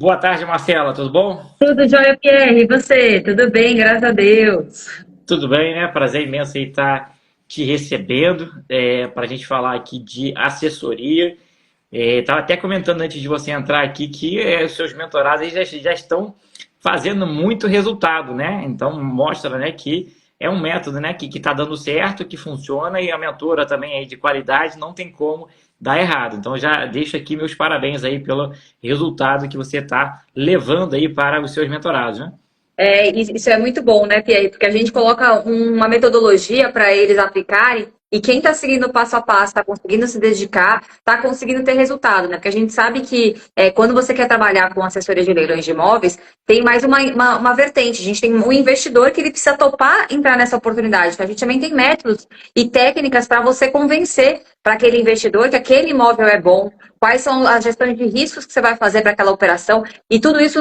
Boa tarde, Marcela, tudo bom? Tudo jóia, Pierre? E você? Tudo bem, graças a Deus. Tudo bem, né? Prazer imenso aí estar te recebendo para a gente falar aqui de assessoria. Estava até comentando antes de você entrar aqui que os seus mentorados aí já estão fazendo muito resultado, né? Então mostra, né, que é um método, né, que está dando certo, que funciona e a mentora também aí de qualidade não tem como dar errado. Então já deixo aqui meus parabéns aí pelo resultado que você está levando aí para os seus mentorados, né? Isso é muito bom, né, Pierre? Porque a gente coloca uma metodologia para eles aplicarem e quem está seguindo o passo a passo, está conseguindo se dedicar, está conseguindo ter resultado, né? Porque a gente sabe que quando você quer trabalhar com assessoria de leilões de imóveis, tem mais uma vertente. A gente tem um investidor que ele precisa topar entrar nessa oportunidade. Então, a gente também tem métodos e técnicas para você convencer para aquele investidor que aquele imóvel é bom, quais são as gestões de riscos que você vai fazer para aquela operação. E tudo isso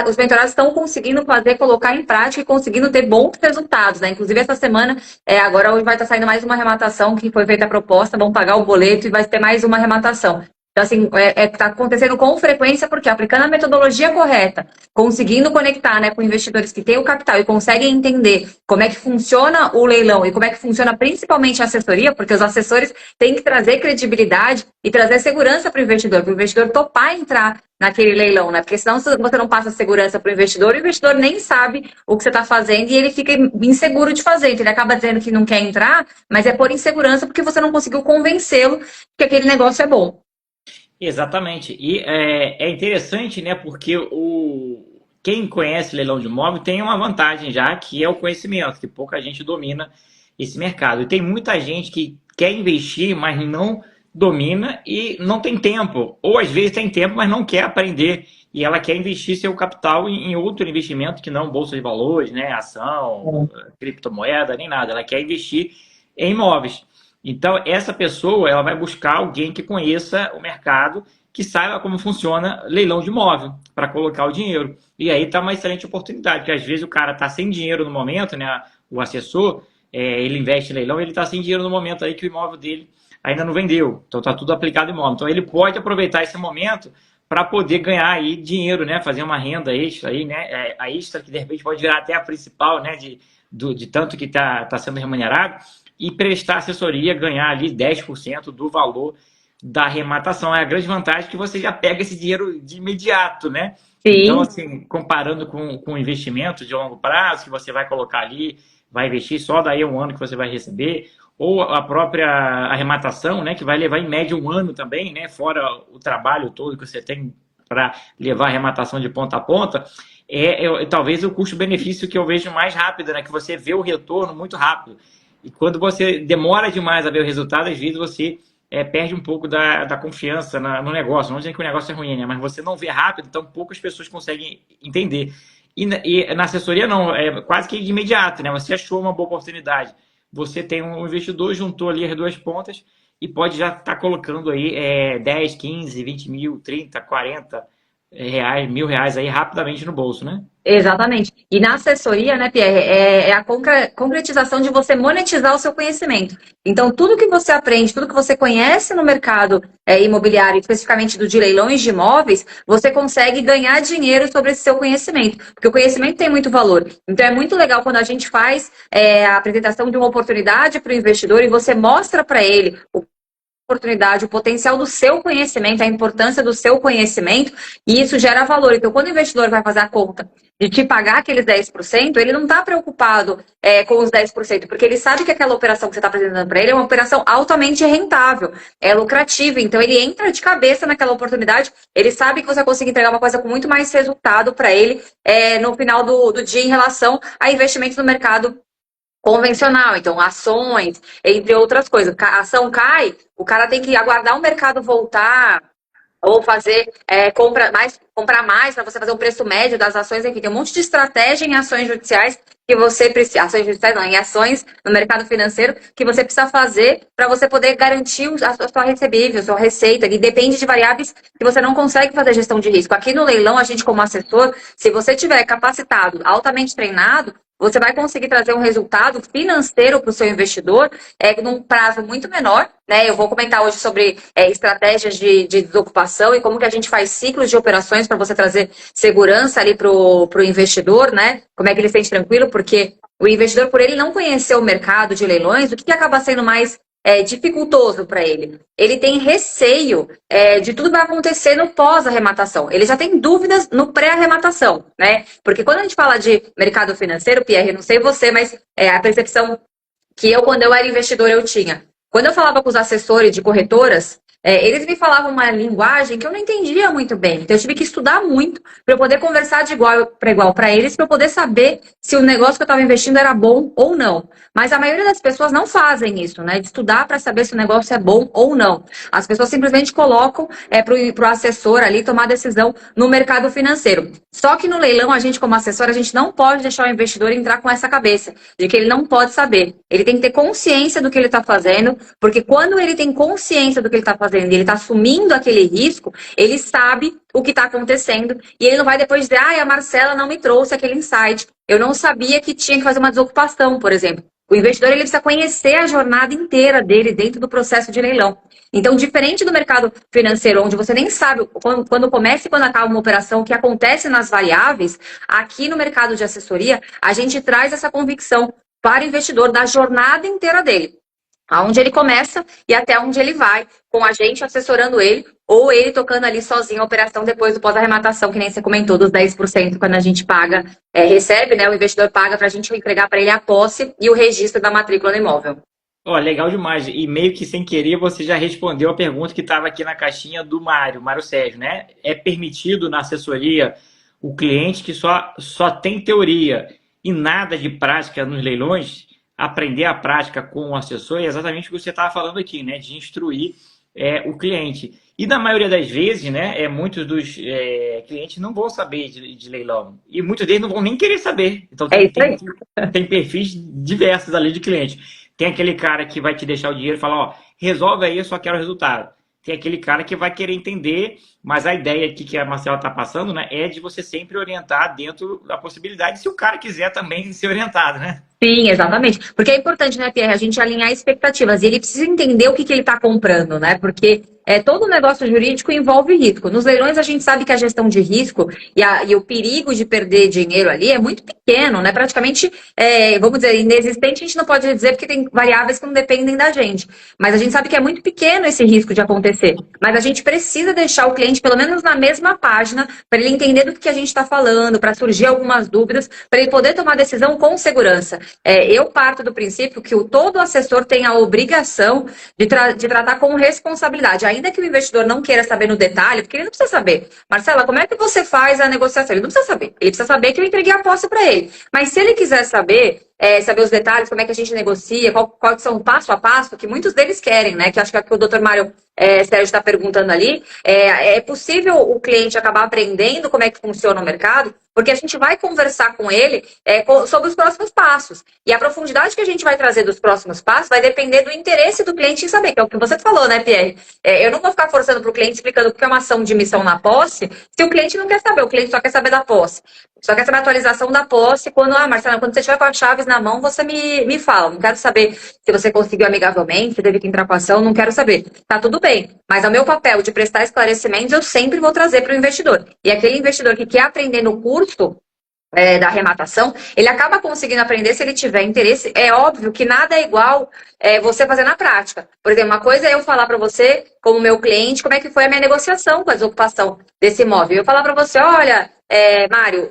os mentorados estão conseguindo fazer, colocar em prática e conseguindo ter bons resultados, né? Inclusive, essa semana, agora hoje vai estar saindo mais uma arrematação que foi feita a proposta, vão pagar o boleto e vai ter mais uma arrematação. Então, assim, está acontecendo com frequência, porque aplicando a metodologia correta, conseguindo conectar, né, com investidores que têm o capital e conseguem entender como é que funciona o leilão e como é que funciona principalmente a assessoria, porque os assessores têm que trazer credibilidade e trazer segurança para o investidor topar entrar naquele leilão, né? Porque senão você não passa segurança para o investidor nem sabe o que você está fazendo e ele fica inseguro de fazer. Então ele acaba dizendo que não quer entrar, mas é por insegurança porque você não conseguiu convencê-lo que aquele negócio é bom. Exatamente. E é interessante, né? Porque quem conhece leilão de imóvel tem uma vantagem já, que é o conhecimento, que pouca gente domina esse mercado. E tem muita gente que quer investir, mas não domina e não tem tempo. Ou às vezes tem tempo, mas não quer aprender. E ela quer investir seu capital em outro investimento que não bolsa de valores, né? Ação, criptomoeda, nem nada. Ela quer investir em imóveis. Então, essa pessoa ela vai buscar alguém que conheça o mercado, que saiba como funciona leilão de imóvel, para colocar o dinheiro. E aí está uma excelente oportunidade, porque às vezes o cara está sem dinheiro no momento, né? O assessor, ele investe em leilão, ele está sem dinheiro no momento aí que o imóvel dele ainda não vendeu. Então está tudo aplicado em imóvel. Então ele pode aproveitar esse momento para poder ganhar aí dinheiro, né? Fazer uma renda extra aí, né? A extra que de repente pode virar até a principal, né? De tanto que está sendo remunerado e prestar assessoria, ganhar ali 10% do valor da arrematação. É a grande vantagem que você já pega esse dinheiro de imediato, né? Então, Sim. assim, comparando com investimento de longo prazo, que você vai colocar ali, vai investir só daí a um ano que você vai receber, ou a própria arrematação, né, que vai levar em média um ano também, né, fora o trabalho todo que você tem para levar a arrematação de ponta a ponta, talvez o custo-benefício que eu vejo mais rápido, né, que você vê o retorno muito rápido. E quando você demora demais a ver o resultado, às vezes você perde um pouco da confiança no negócio. Não dizendo que o negócio é ruim, né? Mas você não vê rápido, então poucas pessoas conseguem entender. E na assessoria não, é quase que de imediato, né? Você achou uma boa oportunidade. Você tem um investidor, juntou ali as duas pontas e pode já estar colocando aí 10, 15, 20 mil, 30, 40 reais, R$ 1.000 aí rapidamente no bolso, né? Exatamente. E na assessoria, né, Pierre, é a concretização de você monetizar o seu conhecimento. Então, tudo que você aprende, tudo que você conhece no mercado imobiliário, especificamente do de leilões de imóveis, você consegue ganhar dinheiro sobre esse seu conhecimento. Porque o conhecimento tem muito valor. Então, é muito legal quando a gente faz a apresentação de uma oportunidade para o investidor e você mostra para ele oportunidade, o potencial do seu conhecimento, a importância do seu conhecimento, e isso gera valor. Então, quando o investidor vai fazer a conta de te pagar aqueles 10%, ele não está preocupado com os 10%, porque ele sabe que aquela operação que você está apresentando para ele é uma operação altamente rentável, é lucrativa, então ele entra de cabeça naquela oportunidade, ele sabe que você consegue entregar uma coisa com muito mais resultado para ele no final do dia em relação a investimentos no mercado convencional, então ações, entre outras coisas. A ação cai, o cara tem que aguardar o mercado voltar ou fazer comprar mais para você fazer o preço médio das ações, enfim, tem um monte de estratégia em ações judiciais que você precisa, ações judiciais não, em ações no mercado financeiro que você precisa fazer para você poder garantir a sua recebível, a sua receita, e depende de variáveis que você não consegue fazer gestão de risco. Aqui no leilão, a gente como assessor, se você tiver capacitado, altamente treinado, você vai conseguir trazer um resultado financeiro para o seu investidor num prazo muito menor, né? Eu vou comentar hoje sobre estratégias de desocupação e como que a gente faz ciclos de operações para você trazer segurança ali para o investidor, né? Como é que ele se sente tranquilo, porque o investidor, por ele não conhecer o mercado de leilões, o que acaba sendo mais dificultoso para ele? Ele tem receio de tudo que vai acontecer no pós-arrematação. Ele já tem dúvidas no pré-arrematação, né? Porque quando a gente fala de mercado financeiro, Pierre, não sei você, mas a percepção que quando eu era investidor, eu tinha. Quando eu falava com os assessores de corretoras, eles me falavam uma linguagem que eu não entendia muito bem. Então, eu tive que estudar muito para eu poder conversar de igual para eles, para eu poder saber se o negócio que eu estava investindo era bom ou não. Mas a maioria das pessoas não fazem isso, né? De estudar para saber se o negócio é bom ou não. As pessoas simplesmente colocam para o assessor ali tomar decisão no mercado financeiro. Só que no leilão, a gente, como assessor, a gente não pode deixar o investidor entrar com essa cabeça de que ele não pode saber. Ele tem que ter consciência do que ele está fazendo, porque quando ele tem consciência do que ele está fazendo, ele está assumindo aquele risco, ele sabe o que está acontecendo e ele não vai depois dizer, a Marcela não me trouxe aquele insight, eu não sabia que tinha que fazer uma desocupação, por exemplo. O investidor ele precisa conhecer a jornada inteira dele dentro do processo de leilão. Então, diferente do mercado financeiro, onde você nem sabe quando começa e quando acaba uma operação, o que acontece nas variáveis, aqui no mercado de assessoria, a gente traz essa convicção para o investidor da jornada inteira dele. Aonde ele começa e até onde ele vai, com a gente assessorando ele, ou ele tocando ali sozinho a operação depois do pós-arrematação, que nem você comentou, dos 10% quando a gente paga, recebe, né? O investidor paga para a gente entregar para ele a posse e o registro da matrícula do imóvel. Ó, legal demais. E meio que sem querer você já respondeu a pergunta que estava aqui na caixinha do Mário Sérgio, né? É permitido na assessoria o cliente que só tem teoria e nada de prática nos leilões? Aprender a prática com o assessor é exatamente o que você estava falando aqui, né? De instruir o cliente. E na maioria das vezes, né? Muitos dos clientes não vão saber de leilão. E muitos deles não vão nem querer saber. Então tem perfis diversos ali de cliente. Tem aquele cara que vai te deixar o dinheiro e falar, ó, resolve aí, eu só quero o resultado. Tem aquele cara que vai querer entender, mas a ideia aqui que a Marcela está passando, né? É de você sempre orientar dentro da possibilidade, se o cara quiser também ser orientado, né? Sim, exatamente. Porque é importante, né, Pierre, a gente alinhar expectativas. E ele precisa entender o que ele está comprando, né? Porque todo negócio jurídico envolve risco. Nos leilões, a gente sabe que a gestão de risco e o perigo de perder dinheiro ali é muito pequeno, né? Praticamente, vamos dizer, inexistente, a gente não pode dizer porque tem variáveis que não dependem da gente. Mas a gente sabe que é muito pequeno esse risco de acontecer. Mas a gente precisa deixar o cliente, pelo menos na mesma página, para ele entender do que a gente está falando, para surgir algumas dúvidas, para ele poder tomar decisão com segurança. Eu parto do princípio que todo assessor tem a obrigação de tratar com responsabilidade, ainda que o investidor não queira saber no detalhe, porque ele não precisa saber. Marcela, como é que você faz a negociação? Ele não precisa saber. Ele precisa saber que eu entreguei a posse para ele. Mas se ele quiser saber os detalhes, como é que a gente negocia, quais são o passo a passo, que muitos deles querem, né? Que acho que é o que o Dr. Mário Sérgio está perguntando ali. É possível o cliente acabar aprendendo como é que funciona o mercado, porque a gente vai conversar com ele sobre os próximos passos. E a profundidade que a gente vai trazer dos próximos passos vai depender do interesse do cliente em saber, que é o que você falou, né, Pierre? Eu não vou ficar forçando para o cliente explicando o que é uma ação de missão na posse, se o cliente não quer saber, o cliente só quer saber da posse. Só quer saber a atualização da posse quando, Marcela, quando você estiver com as chaves na mão, você me fala. Não quero saber se você conseguiu amigavelmente, se teve que entrar com a ação, não quero saber. Tá tudo bem. Mas é o meu papel de prestar esclarecimentos, eu sempre vou trazer para o investidor. E aquele investidor que quer aprender no curso da arrematação, ele acaba conseguindo aprender se ele tiver interesse. É óbvio que nada é igual você fazer na prática. Por exemplo, uma coisa é eu falar para você, como meu cliente, como é que foi a minha negociação com a desocupação desse imóvel. Eu falar para você, olha, Mário,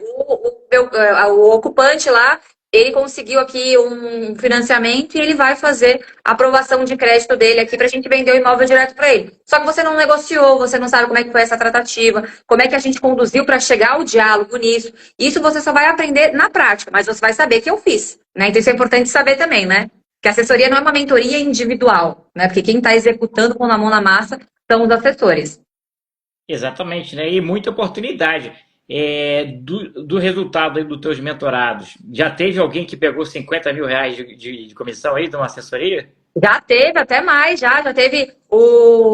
o ocupante lá, ele conseguiu aqui um financiamento e ele vai fazer a aprovação de crédito dele aqui para a gente vender o imóvel direto para ele. Só que você não negociou, você não sabe como é que foi essa tratativa, como é que a gente conduziu para chegar ao diálogo nisso. Isso você só vai aprender na prática, mas você vai saber que eu fiz, né? Então isso é importante saber também, né? Que a assessoria não é uma mentoria individual, né? Porque quem está executando com a mão na massa são os assessores. Exatamente, né? E muita oportunidade. Do resultado aí dos teus mentorados, já teve alguém que pegou 50 mil reais de comissão aí de uma assessoria? Já teve, até mais, já teve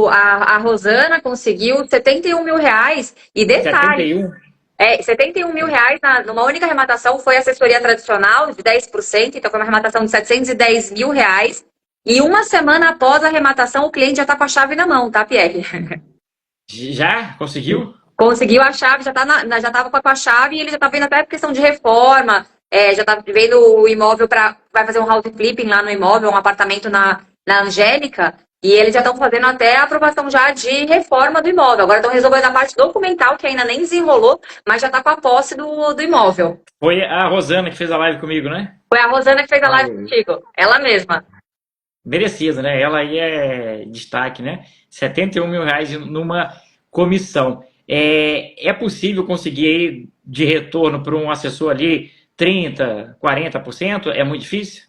a Rosana conseguiu 71 mil reais e detalhe. 71? R$ 71 mil numa única arrematação foi assessoria tradicional de 10%, então foi uma arrematação de R$ 710 mil. E uma semana após a arrematação, o cliente já está com a chave na mão, tá, Pierre? Já? Conseguiu? Conseguiu a chave, já estava com a chave e ele já está vendo até a questão de reforma, já está vendo o imóvel vai fazer um house flipping lá no imóvel, um apartamento na Angélica, e eles já estão fazendo até a aprovação já de reforma do imóvel. Agora estão resolvendo a parte documental, que ainda nem desenrolou, mas já está com a posse do imóvel. Foi a Rosana que fez a live comigo, né? Foi a Rosana que fez a live contigo, ela mesma. Merecida, né? Ela aí é destaque, né? R$ 71 mil numa comissão. É possível conseguir aí de retorno para um assessor ali 30%, 40%? É muito difícil?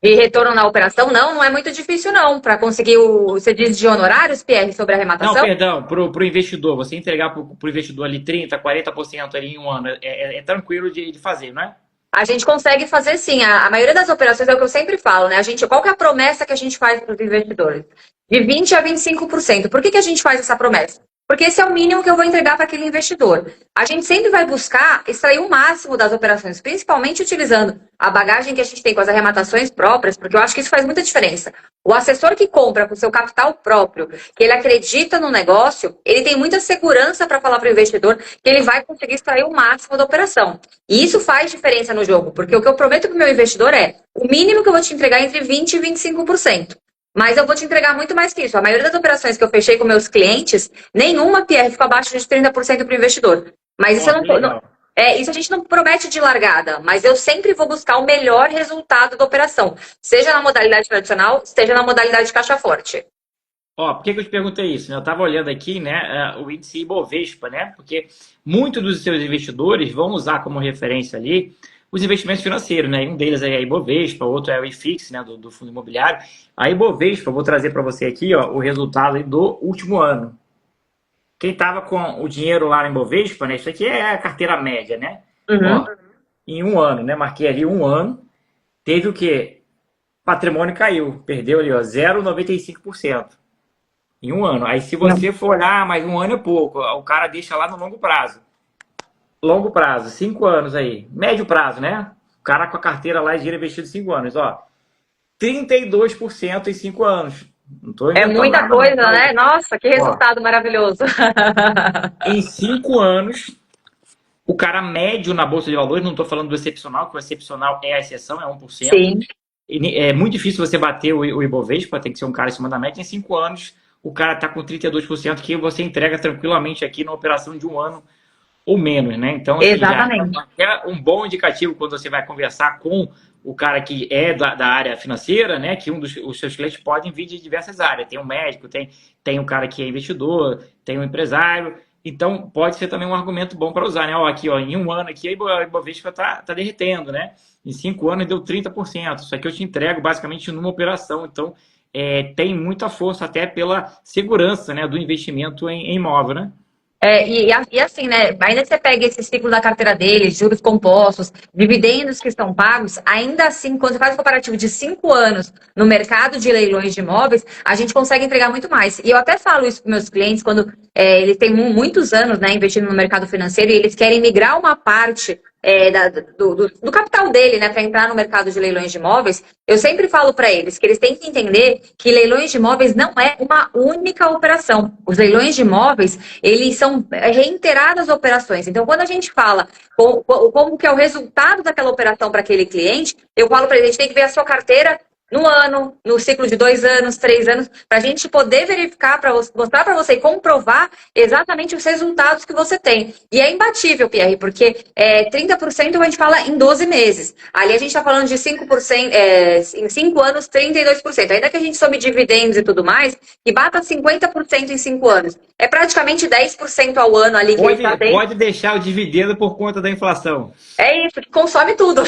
E retorno na operação? Não é muito difícil não. Para conseguir você diz de honorários, Pierre, sobre a arrematação? Não, perdão, para o investidor, você entregar para o investidor ali 30%, 40% ali em um ano, é tranquilo de fazer, não é? A gente consegue fazer sim. A maioria das operações é o que eu sempre falo, né? Qual que é a promessa que a gente faz para os investidores? De 20% a 25%. Por que a gente faz essa promessa? Porque esse é o mínimo que eu vou entregar para aquele investidor. A gente sempre vai buscar extrair o máximo das operações, principalmente utilizando a bagagem que a gente tem com as arrematações próprias, porque eu acho que isso faz muita diferença. O assessor que compra com seu capital próprio, que ele acredita no negócio, ele tem muita segurança para falar para o investidor que ele vai conseguir extrair o máximo da operação. E isso faz diferença no jogo, porque o que eu prometo para o meu investidor é o mínimo que eu vou te entregar entre 20% e 25%. Mas eu vou te entregar muito mais que isso. A maioria das operações que eu fechei com meus clientes, nenhuma, Pierre, ficou abaixo de 30% para o investidor. Mas isso, isso a gente não promete de largada, mas eu sempre vou buscar o melhor resultado da operação, seja na modalidade tradicional, seja na modalidade de caixa forte. Ó, por que eu te perguntei isso? Eu estava olhando aqui, né, o índice Ibovespa, né? Porque muitos dos seus investidores vão usar como referência ali os investimentos financeiros, né? Um deles é a Ibovespa, outro é o IFIX, né, do fundo imobiliário. A Ibovespa, eu vou trazer para você aqui, ó, o resultado do último ano. Quem estava com o dinheiro lá na Ibovespa, né? Isso aqui é a carteira média, né? Uhum. Ó, em um ano, né? Marquei ali um ano. Teve o quê? Patrimônio caiu, perdeu ali, ó, 0,95% em um ano. Aí se você for olhar, mais um ano é pouco, o cara deixa lá no longo prazo. Longo prazo, 5 anos aí. Médio prazo, né? O cara com a carteira lá de dinheiro investido em 5 anos, ó. 32% em 5 anos. Não tô É muita nada, coisa, não. né? Nossa, que resultado maravilhoso. Em 5 anos, o cara médio na Bolsa de Valores, não estou falando do excepcional, que o excepcional é a exceção, é 1%. Sim. É muito difícil você bater o Ibovespa, tem que ser um cara em cima da média. Em 5 anos, o cara está com 32%, que você entrega tranquilamente aqui numa operação de um ano ou menos, né? Então, assim, Exatamente. já é um bom indicativo quando você vai conversar com o cara que é da área financeira, né? Que os seus clientes podem vir de diversas áreas. Tem um médico, tem um cara que é investidor, tem um empresário. Então, pode ser também um argumento bom para usar, né? Ó, aqui, ó, em um ano aqui, a Ibovespa tá derretendo, né? Em 5 anos deu 30%. Isso aqui eu te entrego basicamente numa operação. Então, tem muita força até pela segurança, né, do investimento em imóvel, né? E assim, né? Ainda que você pegue esse ciclo da carteira deles, juros compostos, dividendos que estão pagos, ainda assim, quando você faz o comparativo de 5 anos no mercado de leilões de imóveis, a gente consegue entregar muito mais. E eu até falo isso para meus clientes quando eles têm muitos anos, né, investindo no mercado financeiro e eles querem migrar uma parte do capital dele, né, para entrar no mercado de leilões de imóveis. Eu sempre falo para eles que eles têm que entender que leilões de imóveis não é uma única operação. Os leilões de imóveis, eles são reiteradas operações. Então, quando a gente fala como que é o resultado daquela operação para aquele cliente, eu falo para eles, a gente tem que ver a sua carteira no ano, no ciclo de 2 anos, 3 anos, para a gente poder verificar, para mostrar para você e comprovar exatamente os resultados que você tem. E é imbatível, Pierre, porque 30% a gente fala em 12 meses. Ali a gente está falando de 5%, em 5 anos, 32%. Ainda que a gente some dividendos e tudo mais, e bata 50% em 5 anos. É praticamente 10% ao ano ali que pode deixar o dividendo por conta da inflação. É isso, que consome tudo.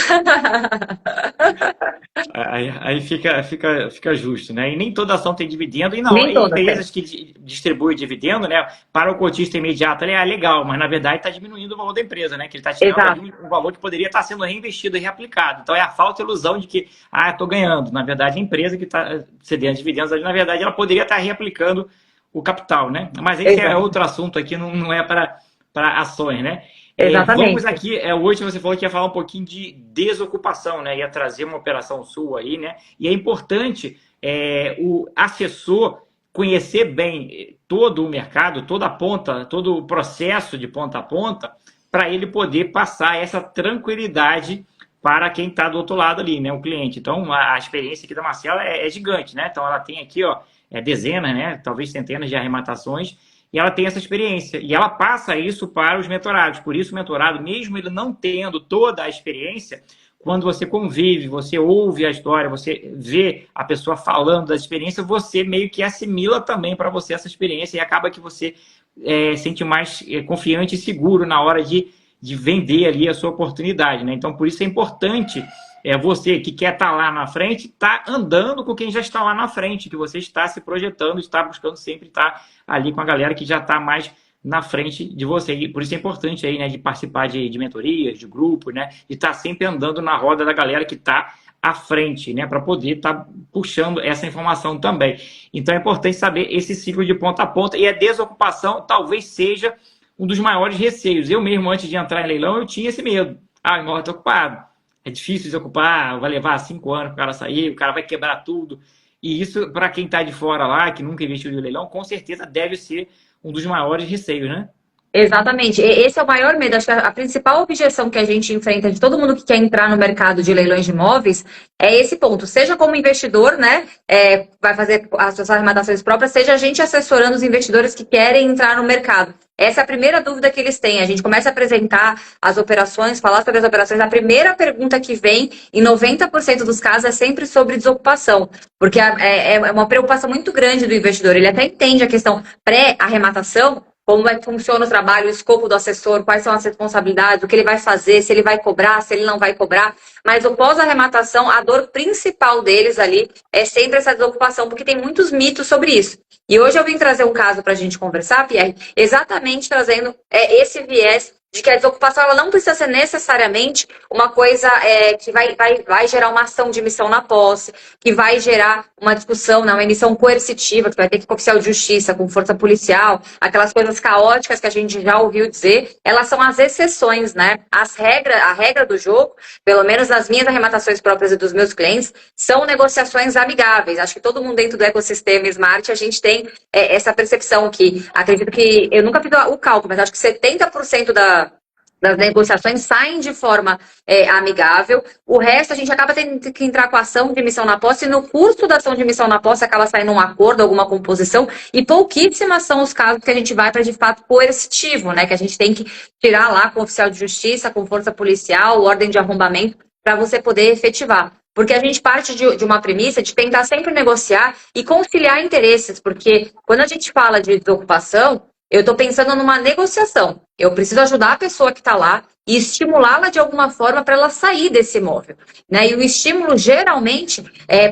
Aí fica justo, né? E nem toda ação tem dividendo, e empresas que distribuem dividendo, né? Para o cotista imediato, legal, mas na verdade está diminuindo o valor da empresa, né? Que ele está tirando um valor que poderia estar sendo reinvestido e reaplicado. Então é a falsa ilusão de que, estou ganhando. Na verdade, a empresa que está cedendo dividendos, na verdade, ela poderia estar reaplicando o capital, né? Mas esse é outro assunto aqui, não é para ações, né? Vamos Exatamente. aqui, hoje você falou que ia falar um pouquinho de desocupação, né? Ia trazer uma operação sua aí, né? E é importante o assessor conhecer bem todo o mercado, toda a ponta, todo o processo de ponta a ponta, para ele poder passar essa tranquilidade para quem está do outro lado ali, né? O cliente. Então, a experiência aqui da Marcela é gigante, né? Então, ela tem aqui, ó, dezenas, né? Talvez centenas de arrematações e ela tem essa experiência. E ela passa isso para os mentorados. Por isso, o mentorado, mesmo ele não tendo toda a experiência, quando você convive, você ouve a história, você vê a pessoa falando da experiência, você meio que assimila também para você essa experiência e acaba que você sente mais confiante e seguro na hora de vender ali a sua oportunidade, né? Então, por isso é importante você que quer estar lá na frente, tá andando com quem já está lá na frente, que você está se projetando, está buscando sempre estar ali com a galera que já está mais na frente de você. E por isso é importante aí, né, de participar de mentorias, de grupos, né, de estar sempre andando na roda da galera que está à frente, né, para poder estar puxando essa informação também. Então é importante saber esse ciclo de ponta a ponta, e a desocupação talvez seja um dos maiores receios. Eu mesmo, antes de entrar em leilão, eu tinha esse medo. Ah, o imóvel está ocupado. É difícil desocupar, vai levar 5 anos para o cara sair, o cara vai quebrar tudo. E isso, para quem está de fora lá, que nunca investiu em leilão, com certeza deve ser um dos maiores receios, né? Exatamente. Esse é o maior medo. Acho que a principal objeção que a gente enfrenta de todo mundo que quer entrar no mercado de leilões de imóveis é esse ponto. Seja como investidor, né, vai fazer as suas arrematações próprias, seja a gente assessorando os investidores que querem entrar no mercado. Essa é a primeira dúvida que eles têm. A gente começa a apresentar as operações, falar sobre as operações. A primeira pergunta que vem, em 90% dos casos, é sempre sobre desocupação. Porque é uma preocupação muito grande do investidor. Ele até entende a questão pré-arrematação, como é que funciona o trabalho, o escopo do assessor, quais são as responsabilidades, o que ele vai fazer, se ele vai cobrar, se ele não vai cobrar. Mas o pós-arrematação, a dor principal deles ali é sempre essa desocupação, porque tem muitos mitos sobre isso. E hoje eu vim trazer um caso para a gente conversar, Pierre, exatamente trazendo esse viés de que a desocupação ela não precisa ser necessariamente uma coisa que vai gerar uma ação de emissão na posse, que vai gerar uma discussão, né, uma emissão coercitiva, que vai ter que ir com oficial de justiça, com força policial, aquelas coisas caóticas que a gente já ouviu dizer, elas são as exceções, né? A regra do jogo, pelo menos nas minhas arrematações próprias e dos meus clientes, são negociações amigáveis. Acho que todo mundo dentro do ecossistema Smart, a gente tem essa percepção que, acredito que, eu nunca fiz o cálculo, mas acho que 70% das negociações saem de forma amigável. O resto a gente acaba tendo que entrar com a ação de emissão na posse, e no curso da ação de emissão na posse acaba saindo um acordo, alguma composição, e pouquíssimas são os casos que a gente vai para de fato coercitivo, né? Que a gente tem que tirar lá com oficial de justiça, com força policial, ordem de arrombamento, para você poder efetivar. Porque a gente parte de uma premissa de tentar sempre negociar e conciliar interesses, porque quando a gente fala de desocupação, eu estou pensando numa negociação. Eu preciso ajudar a pessoa que está lá e estimulá-la de alguma forma para ela sair desse imóvel, né? E o estímulo, geralmente,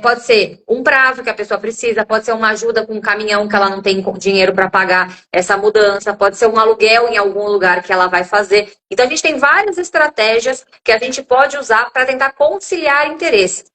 pode ser um prazo que a pessoa precisa, pode ser uma ajuda com um caminhão que ela não tem dinheiro para pagar essa mudança, pode ser um aluguel em algum lugar que ela vai fazer. Então, a gente tem várias estratégias que a gente pode usar para tentar conciliar interesses.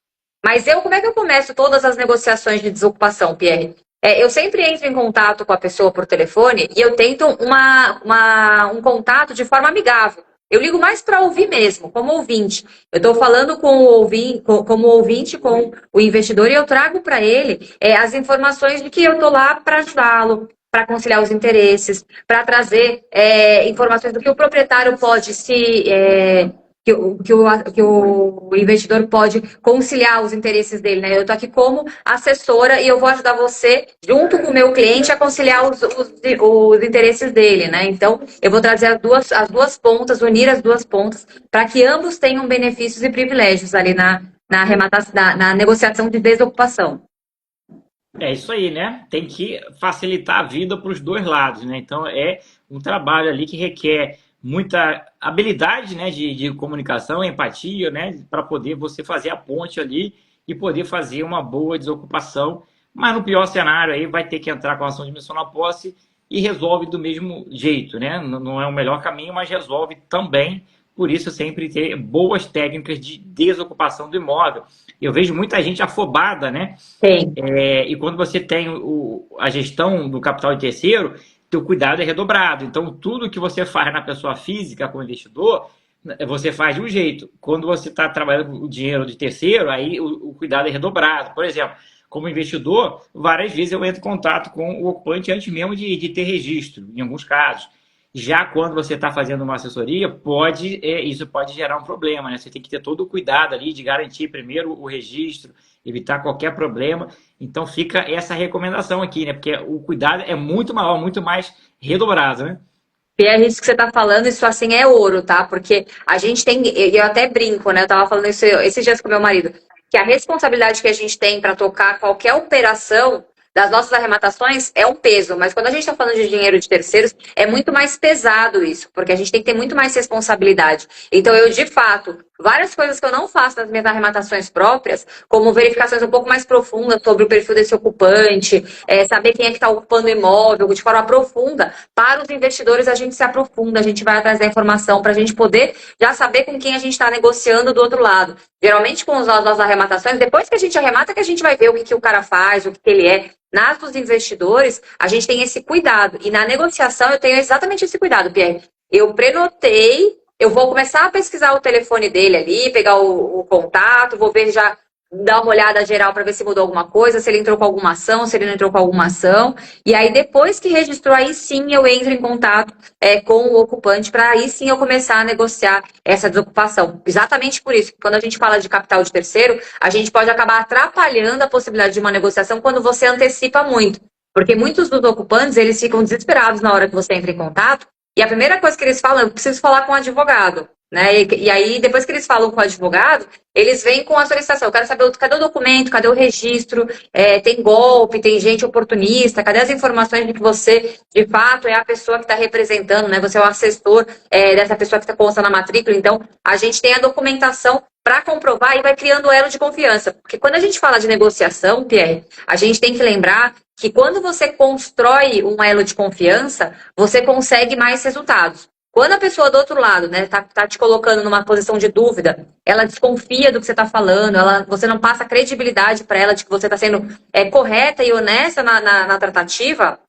Mas como é que eu começo todas as negociações de desocupação, Pierre? Eu sempre entro em contato com a pessoa por telefone e eu tento um contato de forma amigável. Eu ligo mais para ouvir mesmo, como ouvinte. Eu estou falando como ouvinte com o investidor e eu trago para ele as informações de que eu estou lá para ajudá-lo, para conciliar os interesses, para trazer informações do que o proprietário pode que o investidor pode conciliar os interesses dele, né? Eu estou aqui como assessora e eu vou ajudar você, junto com o meu cliente, a conciliar os interesses dele, né? Então, eu vou trazer as duas pontas, unir as duas pontas, para que ambos tenham benefícios e privilégios ali na negociação de desocupação. É isso aí, né? Tem que facilitar a vida para os dois lados, né? Então, é um trabalho ali que requer muita habilidade, né, de comunicação, empatia, né, para poder você fazer a ponte ali e poder fazer uma boa desocupação. Mas no pior cenário aí vai ter que entrar com a ação de emissão na posse e resolve do mesmo jeito, né? Não é o melhor caminho, mas resolve também. Por isso sempre ter boas técnicas de desocupação do imóvel. Eu vejo muita gente afobada, né? Sim. E quando você tem a gestão do capital de terceiro, teu cuidado é redobrado. Então, tudo que você faz na pessoa física como investidor, você faz de um jeito. Quando você está trabalhando com o dinheiro de terceiro, aí o cuidado é redobrado. Por exemplo, como investidor, várias vezes eu entro em contato com o ocupante antes mesmo de ter registro, em alguns casos. Já quando você está fazendo uma assessoria, isso pode gerar um problema, né? Você tem que ter todo o cuidado ali de garantir primeiro o registro, evitar qualquer problema. Então fica essa recomendação aqui, né? Porque o cuidado é muito maior, muito mais redobrado, né? Pierre, isso que você está falando, isso assim é ouro, tá? Porque a gente tem, eu até brinco, né? Eu tava falando isso esses dias com meu marido, que a responsabilidade que a gente tem para tocar qualquer operação das nossas arrematações é um peso, mas quando a gente está falando de dinheiro de terceiros, é muito mais pesado isso, porque a gente tem que ter muito mais responsabilidade. Então, eu, de fato, várias coisas que eu não faço nas minhas arrematações próprias, como verificações um pouco mais profundas sobre o perfil desse ocupante, saber quem é que está ocupando o imóvel, de forma profunda. Para os investidores, a gente se aprofunda, a gente vai atrás da informação para a gente poder já saber com quem a gente está negociando do outro lado. Geralmente, com as nossas arrematações, depois que a gente arremata, que a gente vai ver o que o cara faz, o que ele é. Nas dos investidores, a gente tem esse cuidado. E na negociação, eu tenho exatamente esse cuidado, Pierre. Eu prenotei, eu vou começar a pesquisar o telefone dele ali, pegar o contato, vou ver já, dar uma olhada geral para ver se mudou alguma coisa, se ele entrou com alguma ação, se ele não entrou com alguma ação. E aí, depois que registrou, aí sim eu entro em contato com o ocupante, para aí sim eu começar a negociar essa desocupação. Exatamente por isso, que quando a gente fala de capital de terceiro, a gente pode acabar atrapalhando a possibilidade de uma negociação quando você antecipa muito. Porque muitos dos ocupantes, eles ficam desesperados na hora que você entra em contato, e a primeira coisa que eles falam, eu preciso falar com o advogado. Né? E aí, depois que eles falam com o advogado, eles vêm com a solicitação. Eu quero saber cadê o documento, cadê o registro, tem golpe, tem gente oportunista, cadê as informações de que você, de fato, é a pessoa que está representando, né? Você é o assessor dessa pessoa que está consta na matrícula. Então, a gente tem a documentação para comprovar e vai criando elo de confiança. Porque quando a gente fala de negociação, Pierre, a gente tem que lembrar que quando você constrói um elo de confiança, você consegue mais resultados. Quando a pessoa do outro lado, né, tá te colocando numa posição de dúvida, ela desconfia do que você está falando, você não passa credibilidade para ela de que você está sendo correta e honesta na tratativa,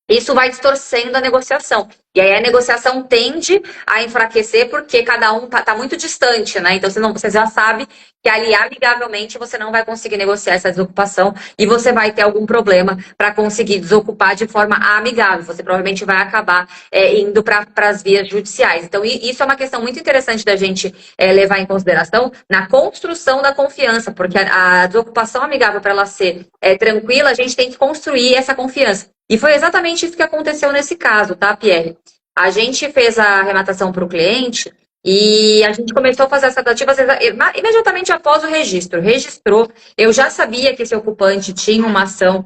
isso vai distorcendo a negociação. E aí a negociação tende a enfraquecer porque cada um tá muito distante, né? Então você já sabe que ali amigavelmente você não vai conseguir negociar essa desocupação e você vai ter algum problema para conseguir desocupar de forma amigável. Você provavelmente vai acabar indo para as vias judiciais. Então isso é uma questão muito interessante da gente levar em consideração na construção da confiança, porque a desocupação amigável, para ela ser tranquila, a gente tem que construir essa confiança. E foi exatamente isso que aconteceu nesse caso, tá, Pierre? A gente fez a arrematação para o cliente e a gente começou a fazer as tratativas imediatamente após o registro. Registrou, eu já sabia que esse ocupante tinha uma ação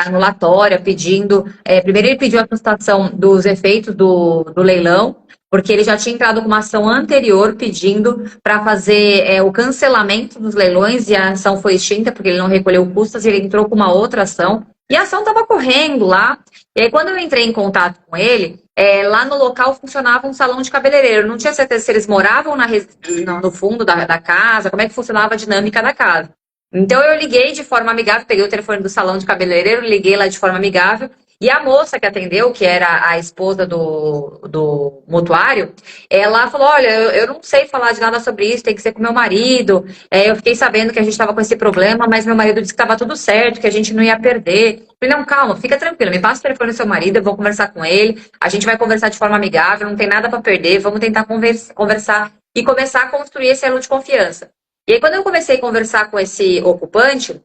anulatória pedindo... primeiro ele pediu a constatação dos efeitos do leilão, porque ele já tinha entrado com uma ação anterior pedindo para fazer o cancelamento dos leilões e a ação foi extinta porque ele não recolheu custas e ele entrou com uma outra ação. E a ação estava correndo lá. E aí, quando eu entrei em contato com ele, lá no local funcionava um salão de cabeleireiro. Eu não tinha certeza se eles moravam no fundo da casa, como é que funcionava a dinâmica da casa. Então, eu liguei de forma amigável, peguei o telefone do salão de cabeleireiro, liguei lá de forma amigável. E a moça que atendeu, que era a esposa do mutuário, ela falou, olha, eu não sei falar de nada sobre isso, tem que ser com meu marido. Eu fiquei sabendo que a gente estava com esse problema, mas meu marido disse que estava tudo certo, que a gente não ia perder. Eu falei, não, calma, fica tranquila, me passa o telefone do seu marido, eu vou conversar com ele, a gente vai conversar de forma amigável, não tem nada para perder, vamos tentar conversar e começar a construir esse elo de confiança. E aí, quando eu comecei a conversar com esse ocupante,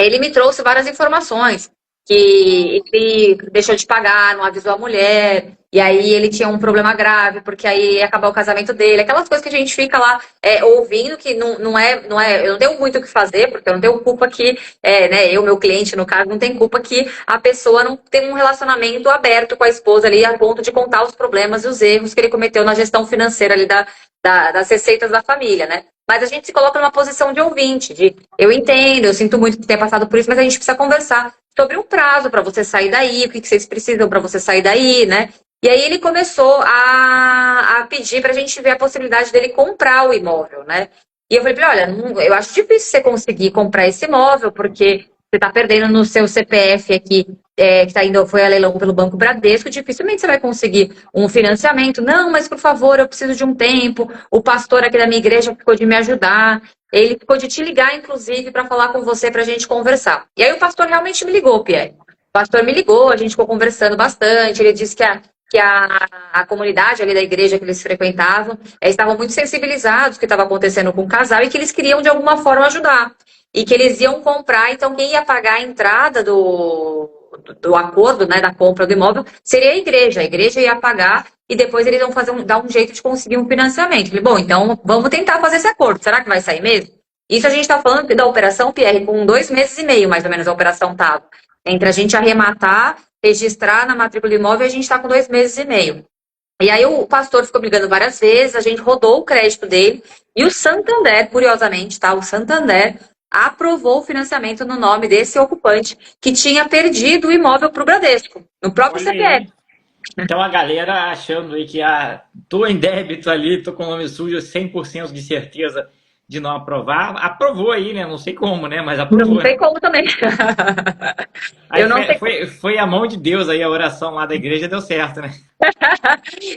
ele me trouxe várias informações, que ele deixou de pagar, não avisou a mulher, e aí ele tinha um problema grave, porque aí ia acabar o casamento dele, aquelas coisas que a gente fica lá ouvindo, que não é, eu não tenho muito o que fazer, porque eu não tenho culpa que, né, meu cliente, no caso, não tem culpa que a pessoa não tem um relacionamento aberto com a esposa ali, a ponto de contar os problemas e os erros que ele cometeu na gestão financeira ali das receitas da família, né? Mas a gente se coloca numa posição de ouvinte, eu entendo, eu sinto muito que tenha passado por isso, mas a gente precisa conversar sobre um prazo para você sair daí, o que vocês precisam para você sair daí, né? E aí ele começou a pedir para a gente ver a possibilidade dele comprar o imóvel, né? E eu falei, olha, eu acho difícil você conseguir comprar esse imóvel, porque você está perdendo no seu CPF aqui, que tá indo, foi a leilão pelo Banco Bradesco, dificilmente você vai conseguir um financiamento. Não, mas por favor, eu preciso de um tempo. O pastor aqui da minha igreja ficou de me ajudar. Ele ficou de te ligar, inclusive, para falar com você, para a gente conversar. E aí o pastor realmente me ligou, Pierre. O pastor me ligou, a gente ficou conversando bastante. Ele disse que a comunidade ali da igreja que eles frequentavam estavam muito sensibilizados com o que estava acontecendo com o casal e que eles queriam, de alguma forma, ajudar. E que eles iam comprar, então quem ia pagar a entrada do acordo, né, da compra do imóvel, seria a igreja. A igreja ia pagar e depois eles vão dar um jeito de conseguir um financiamento. Falei, bom, então vamos tentar fazer esse acordo. Será que vai sair mesmo? Isso a gente está falando da operação, Pierre, com 2 meses e meio, mais ou menos, a operação estava. Entre a gente arrematar, registrar na matrícula do imóvel, a gente está com 2 meses e meio. E aí o pastor ficou me ligando várias vezes, a gente rodou o crédito dele, e o Santander, curiosamente, tá? O Santander aprovou o financiamento no nome desse ocupante que tinha perdido o imóvel para o Bradesco, no próprio Olha CPF. aí. Então a galera achando aí que tô em débito ali, tô com o nome sujo, 100% de certeza de não aprovar, aprovou aí, né? Não sei como, né? Mas aprovou. Não sei como também. Aí Eu não sei. foi a mão de Deus aí, a oração lá da igreja deu certo, né?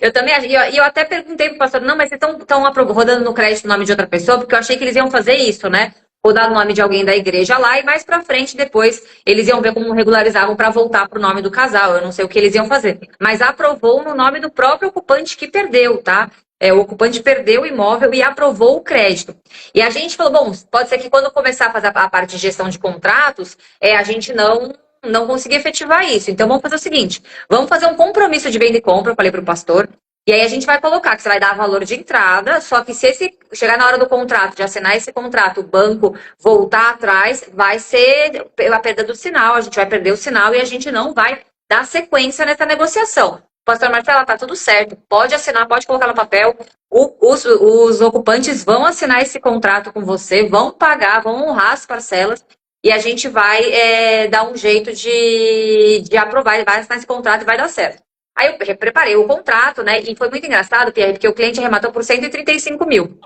Eu também achei. E eu até perguntei pro pastor, não, mas vocês estão rodando no crédito o nome de outra pessoa, porque eu achei que eles iam fazer isso, né? Rodar o nome de alguém da igreja lá e mais pra frente, depois, eles iam ver como regularizavam para voltar pro nome do casal. Eu não sei o que eles iam fazer. Mas aprovou no nome do próprio ocupante que perdeu, tá? O ocupante perdeu o imóvel e aprovou o crédito. E a gente falou, bom, pode ser que quando começar a fazer a parte de gestão de contratos, a gente não conseguir efetivar isso. Então vamos fazer o seguinte, vamos fazer um compromisso de venda e compra, eu falei para o pastor, e aí a gente vai colocar que você vai dar valor de entrada, só que se chegar na hora do contrato, de assinar esse contrato, o banco voltar atrás, vai ser pela perda do sinal, a gente vai perder o sinal e a gente não vai dar sequência nessa negociação. Pastor Marcelo, tá tudo certo, pode assinar, pode colocar no papel, os ocupantes vão assinar esse contrato com você, vão pagar, vão honrar as parcelas, e a gente vai dar um jeito de aprovar, ele vai assinar esse contrato e vai dar certo. Aí eu preparei o contrato, né? E foi muito engraçado, Pierre, porque o cliente arrematou por 135 mil.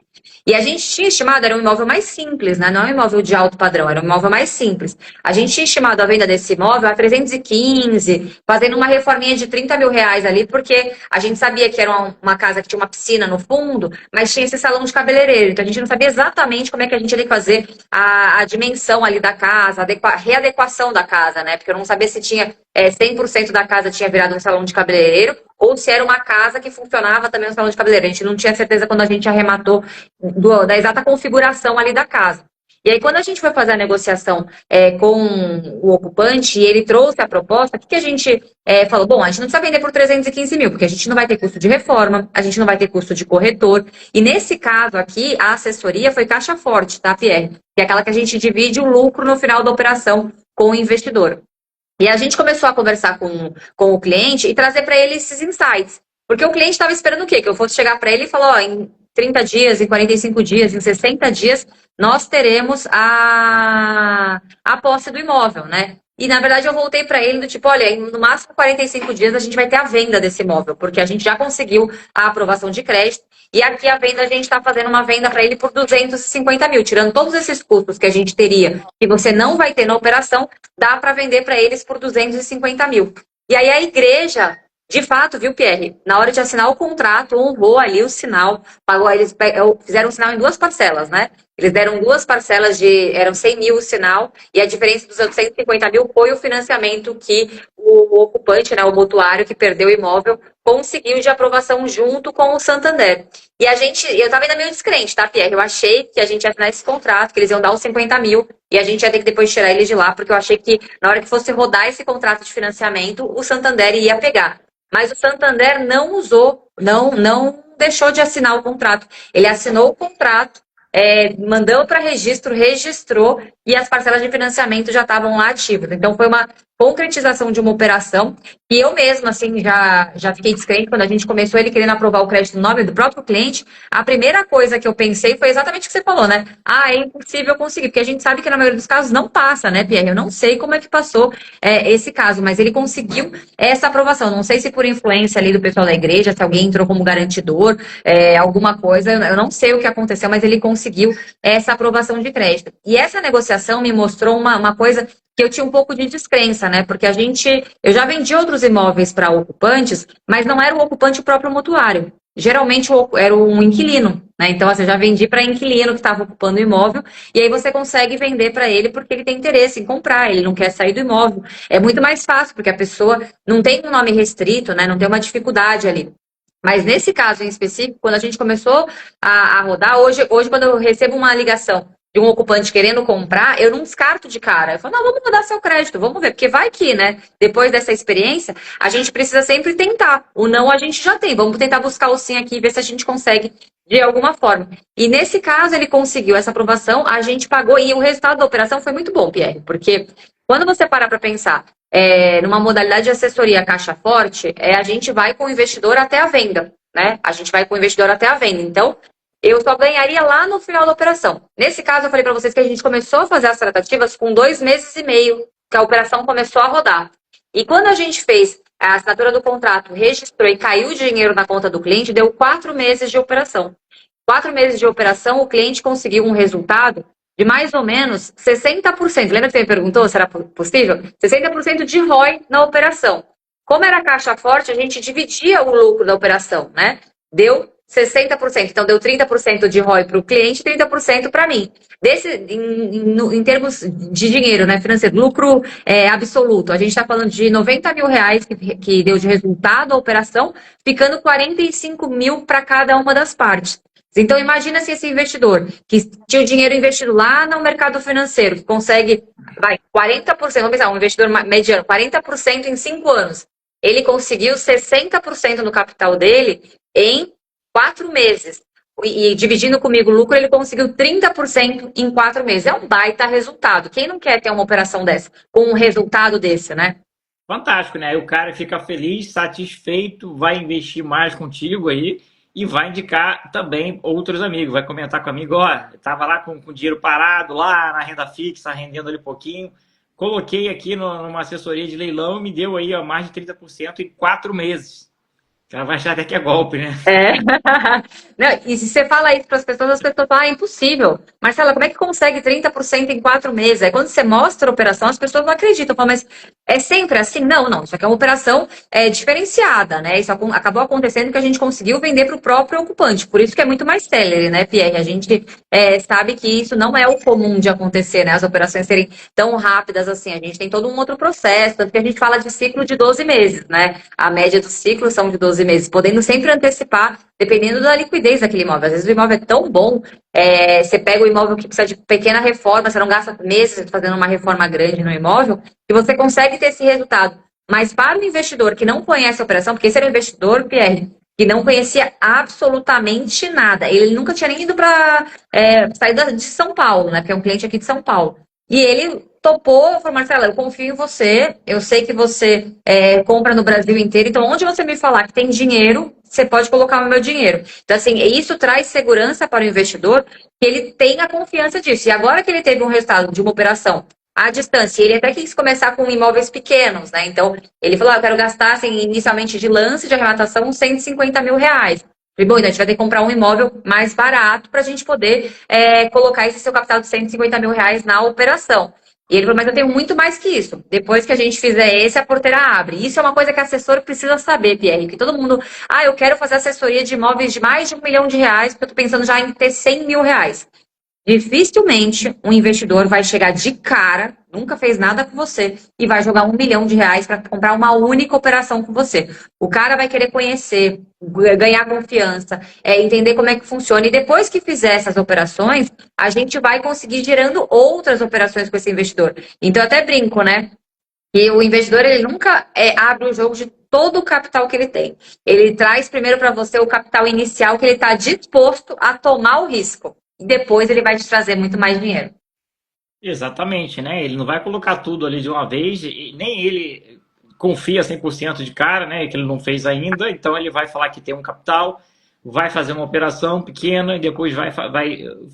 E a gente tinha estimado, era um imóvel mais simples, né? Não é um imóvel de alto padrão, era um imóvel mais simples. A gente tinha estimado a venda desse imóvel a 315, fazendo uma reforminha de 30 mil reais ali, porque a gente sabia que era uma casa que tinha uma piscina no fundo, mas tinha esse salão de cabeleireiro. Então a gente não sabia exatamente como é que a gente ia fazer a dimensão ali da casa, a readequação da casa, né? Porque eu não sabia se tinha 100% da casa tinha virado um salão de cabeleireiro, ou se era uma casa que funcionava também um salão de cabeleireiro. A gente não tinha certeza quando a gente arrematou da exata configuração ali da casa. E aí, quando a gente foi fazer a negociação com o ocupante e ele trouxe a proposta, o que a gente falou? Bom, a gente não precisa vender por 315 mil, porque a gente não vai ter custo de reforma, a gente não vai ter custo de corretor. E nesse caso aqui, a assessoria foi caixa forte, tá, Pierre? Que é aquela que a gente divide o lucro no final da operação com o investidor. E a gente começou a conversar com o cliente e trazer para ele esses insights. Porque o cliente estava esperando o quê? Que eu fosse chegar para ele e falar, em 30 dias, em 45 dias, em 60 dias, nós teremos a posse do imóvel, né? E, na verdade, eu voltei para ele do tipo, olha, no máximo 45 dias a gente vai ter a venda desse imóvel, porque a gente já conseguiu a aprovação de crédito. E aqui a venda, a gente está fazendo uma venda para ele por 250 mil, tirando todos esses custos que a gente teria, que você não vai ter na operação, dá para vender para eles por 250 mil. E aí a igreja, de fato, viu, Pierre, na hora de assinar o contrato, honrou ali o sinal, pagou, eles fizeram o sinal em 2 parcelas, né? Eles deram 2 parcelas eram 100 mil o sinal, e a diferença dos outros 150 mil foi o financiamento que o ocupante, né, o mutuário que perdeu o imóvel, conseguiu de aprovação junto com o Santander. E eu estava ainda meio descrente, tá, Pierre? Eu achei que a gente ia assinar esse contrato, que eles iam dar os 50 mil, e a gente ia ter que depois tirar eles de lá, porque eu achei que na hora que fosse rodar esse contrato de financiamento, o Santander ia pegar. Mas o Santander não usou, não deixou de assinar o contrato. Ele assinou o contrato, mandou para registro, registrou e as parcelas de financiamento já estavam lá ativas. Então foi uma concretização de uma operação que eu mesma, assim, já fiquei descrente quando a gente começou ele querendo aprovar o crédito no nome do próprio cliente. A primeira coisa que eu pensei foi exatamente o que você falou, né? É impossível conseguir, porque a gente sabe que na maioria dos casos não passa, né, Pierre? Eu não sei como é que passou esse caso, mas ele conseguiu essa aprovação. Não sei se por influência ali do pessoal da igreja, se alguém entrou como garantidor, alguma coisa, eu não sei o que aconteceu, mas ele conseguiu essa aprovação de crédito. E essa negociação me mostrou uma coisa que eu tinha um pouco de descrença, né? Porque eu já vendi outros imóveis para ocupantes, mas não era o ocupante o próprio mutuário. Geralmente era um inquilino, né? Então, assim, eu já vendi para inquilino que estava ocupando o imóvel, e aí você consegue vender para ele porque ele tem interesse em comprar, ele não quer sair do imóvel. É muito mais fácil, porque a pessoa não tem um nome restrito, né? Não tem uma dificuldade ali. Mas nesse caso em específico, quando a gente começou a rodar, hoje, quando eu recebo uma ligação de um ocupante querendo comprar, eu não descarto de cara. Eu falo, não, vamos mudar seu crédito, vamos ver, porque vai que, né? Depois dessa experiência, a gente precisa sempre tentar. O não a gente já tem, vamos tentar buscar o sim aqui e ver se a gente consegue de alguma forma. E nesse caso, ele conseguiu essa aprovação, a gente pagou, e o resultado da operação foi muito bom, Pierre, porque quando você parar para pensar numa modalidade de assessoria caixa forte, a gente vai com o investidor até a venda, né? A gente vai com o investidor até a venda. Então, eu só ganharia lá no final da operação. Nesse caso, eu falei para vocês que a gente começou a fazer as tratativas com 2 meses e meio que a operação começou a rodar. E quando a gente fez a assinatura do contrato, registrou e caiu o dinheiro na conta do cliente, deu 4 meses de operação. 4 meses de operação, o cliente conseguiu um resultado de mais ou menos 60%. Lembra que você me perguntou se era possível? 60% de ROI na operação. Como era caixa forte, a gente dividia o lucro da operação, né? Deu 60%. Então, deu 30% de ROI para o cliente e 30% para mim. Em termos de dinheiro, né, financeiro, lucro absoluto, a gente está falando de 90 mil reais que deu de resultado a operação, ficando 45 mil para cada uma das partes. Então, imagina se esse investidor que tinha o dinheiro investido lá no mercado financeiro, que consegue, 40%, vamos pensar, um investidor mediano, 40% em 5 anos. Ele conseguiu 60% no capital dele em 4 meses. E dividindo comigo o lucro, ele conseguiu 30% em 4 meses. É um baita resultado. Quem não quer ter uma operação dessa, com um resultado desse, né? Fantástico, né? Aí o cara fica feliz, satisfeito, vai investir mais contigo aí e vai indicar também outros amigos. Vai comentar com amigo, ó, estava lá com dinheiro parado, lá na renda fixa, rendendo ali pouquinho. Coloquei aqui numa assessoria de leilão e me deu aí ó, mais de 30% em 4 meses. O cara vai achar até que é golpe, né? É. Não, e se você fala isso para as pessoas falam, é impossível. Marcela, como é que consegue 30% em 4 meses? Aí quando você mostra a operação, as pessoas não acreditam. Falam, mas é sempre assim? Não, não. Isso aqui é uma operação diferenciada, né? Isso acabou acontecendo que a gente conseguiu vender para o próprio ocupante. Por isso que é muito mais célere, né, Pierre? A gente sabe que isso não é o comum de acontecer, né? As operações serem tão rápidas assim. A gente tem todo um outro processo, tanto que a gente fala de ciclo de 12 meses, né? A média dos ciclos são de 12 meses, podendo sempre antecipar, dependendo da liquidez daquele imóvel. Às vezes o imóvel é tão bom, você pega o imóvel que precisa de pequena reforma, você não gasta meses fazendo uma reforma grande no imóvel, e você consegue ter esse resultado. Mas para o investidor que não conhece a operação, porque esse era um investidor, Pierre, que não conhecia absolutamente nada. Ele nunca tinha nem ido para sair de São Paulo, né? Porque é um cliente aqui de São Paulo. E ele topou, falou, Marcela, eu confio em você, eu sei que você compra no Brasil inteiro, então onde você me falar que tem dinheiro, você pode colocar o meu dinheiro. Então, assim, isso traz segurança para o investidor, que ele tenha confiança disso. E agora que ele teve um resultado de uma operação à distância, ele até quis começar com imóveis pequenos, né? Então, ele falou, eu quero gastar, assim, inicialmente de lance, de arrematação, 150 mil reais. Falei, bom, então a gente vai ter que comprar um imóvel mais barato para a gente poder colocar esse seu capital de 150 mil reais na operação. E ele falou, mas eu tenho muito mais que isso. Depois que a gente fizer esse, a porteira abre. Isso é uma coisa que o assessor precisa saber, Pierre. Que todo mundo, eu quero fazer assessoria de imóveis de mais de 1 milhão de reais, porque eu estou pensando já em ter 100 mil reais. Dificilmente um investidor vai chegar de cara, nunca fez nada com você, e vai jogar 1 milhão de reais para comprar uma única operação com você. O cara vai querer conhecer, ganhar confiança, entender como é que funciona. E depois que fizer essas operações, a gente vai conseguir gerando outras operações com esse investidor. Então, eu até brinco, né? E o investidor, ele nunca abre o jogo de todo o capital que ele tem. Ele traz primeiro para você o capital inicial que ele está disposto a tomar o risco. E depois ele vai te trazer muito mais dinheiro. Exatamente, né? Ele não vai colocar tudo ali de uma vez, e nem ele confia 100% de cara, né? Que ele não fez ainda, então ele vai falar que tem um capital, vai fazer uma operação pequena, e depois vai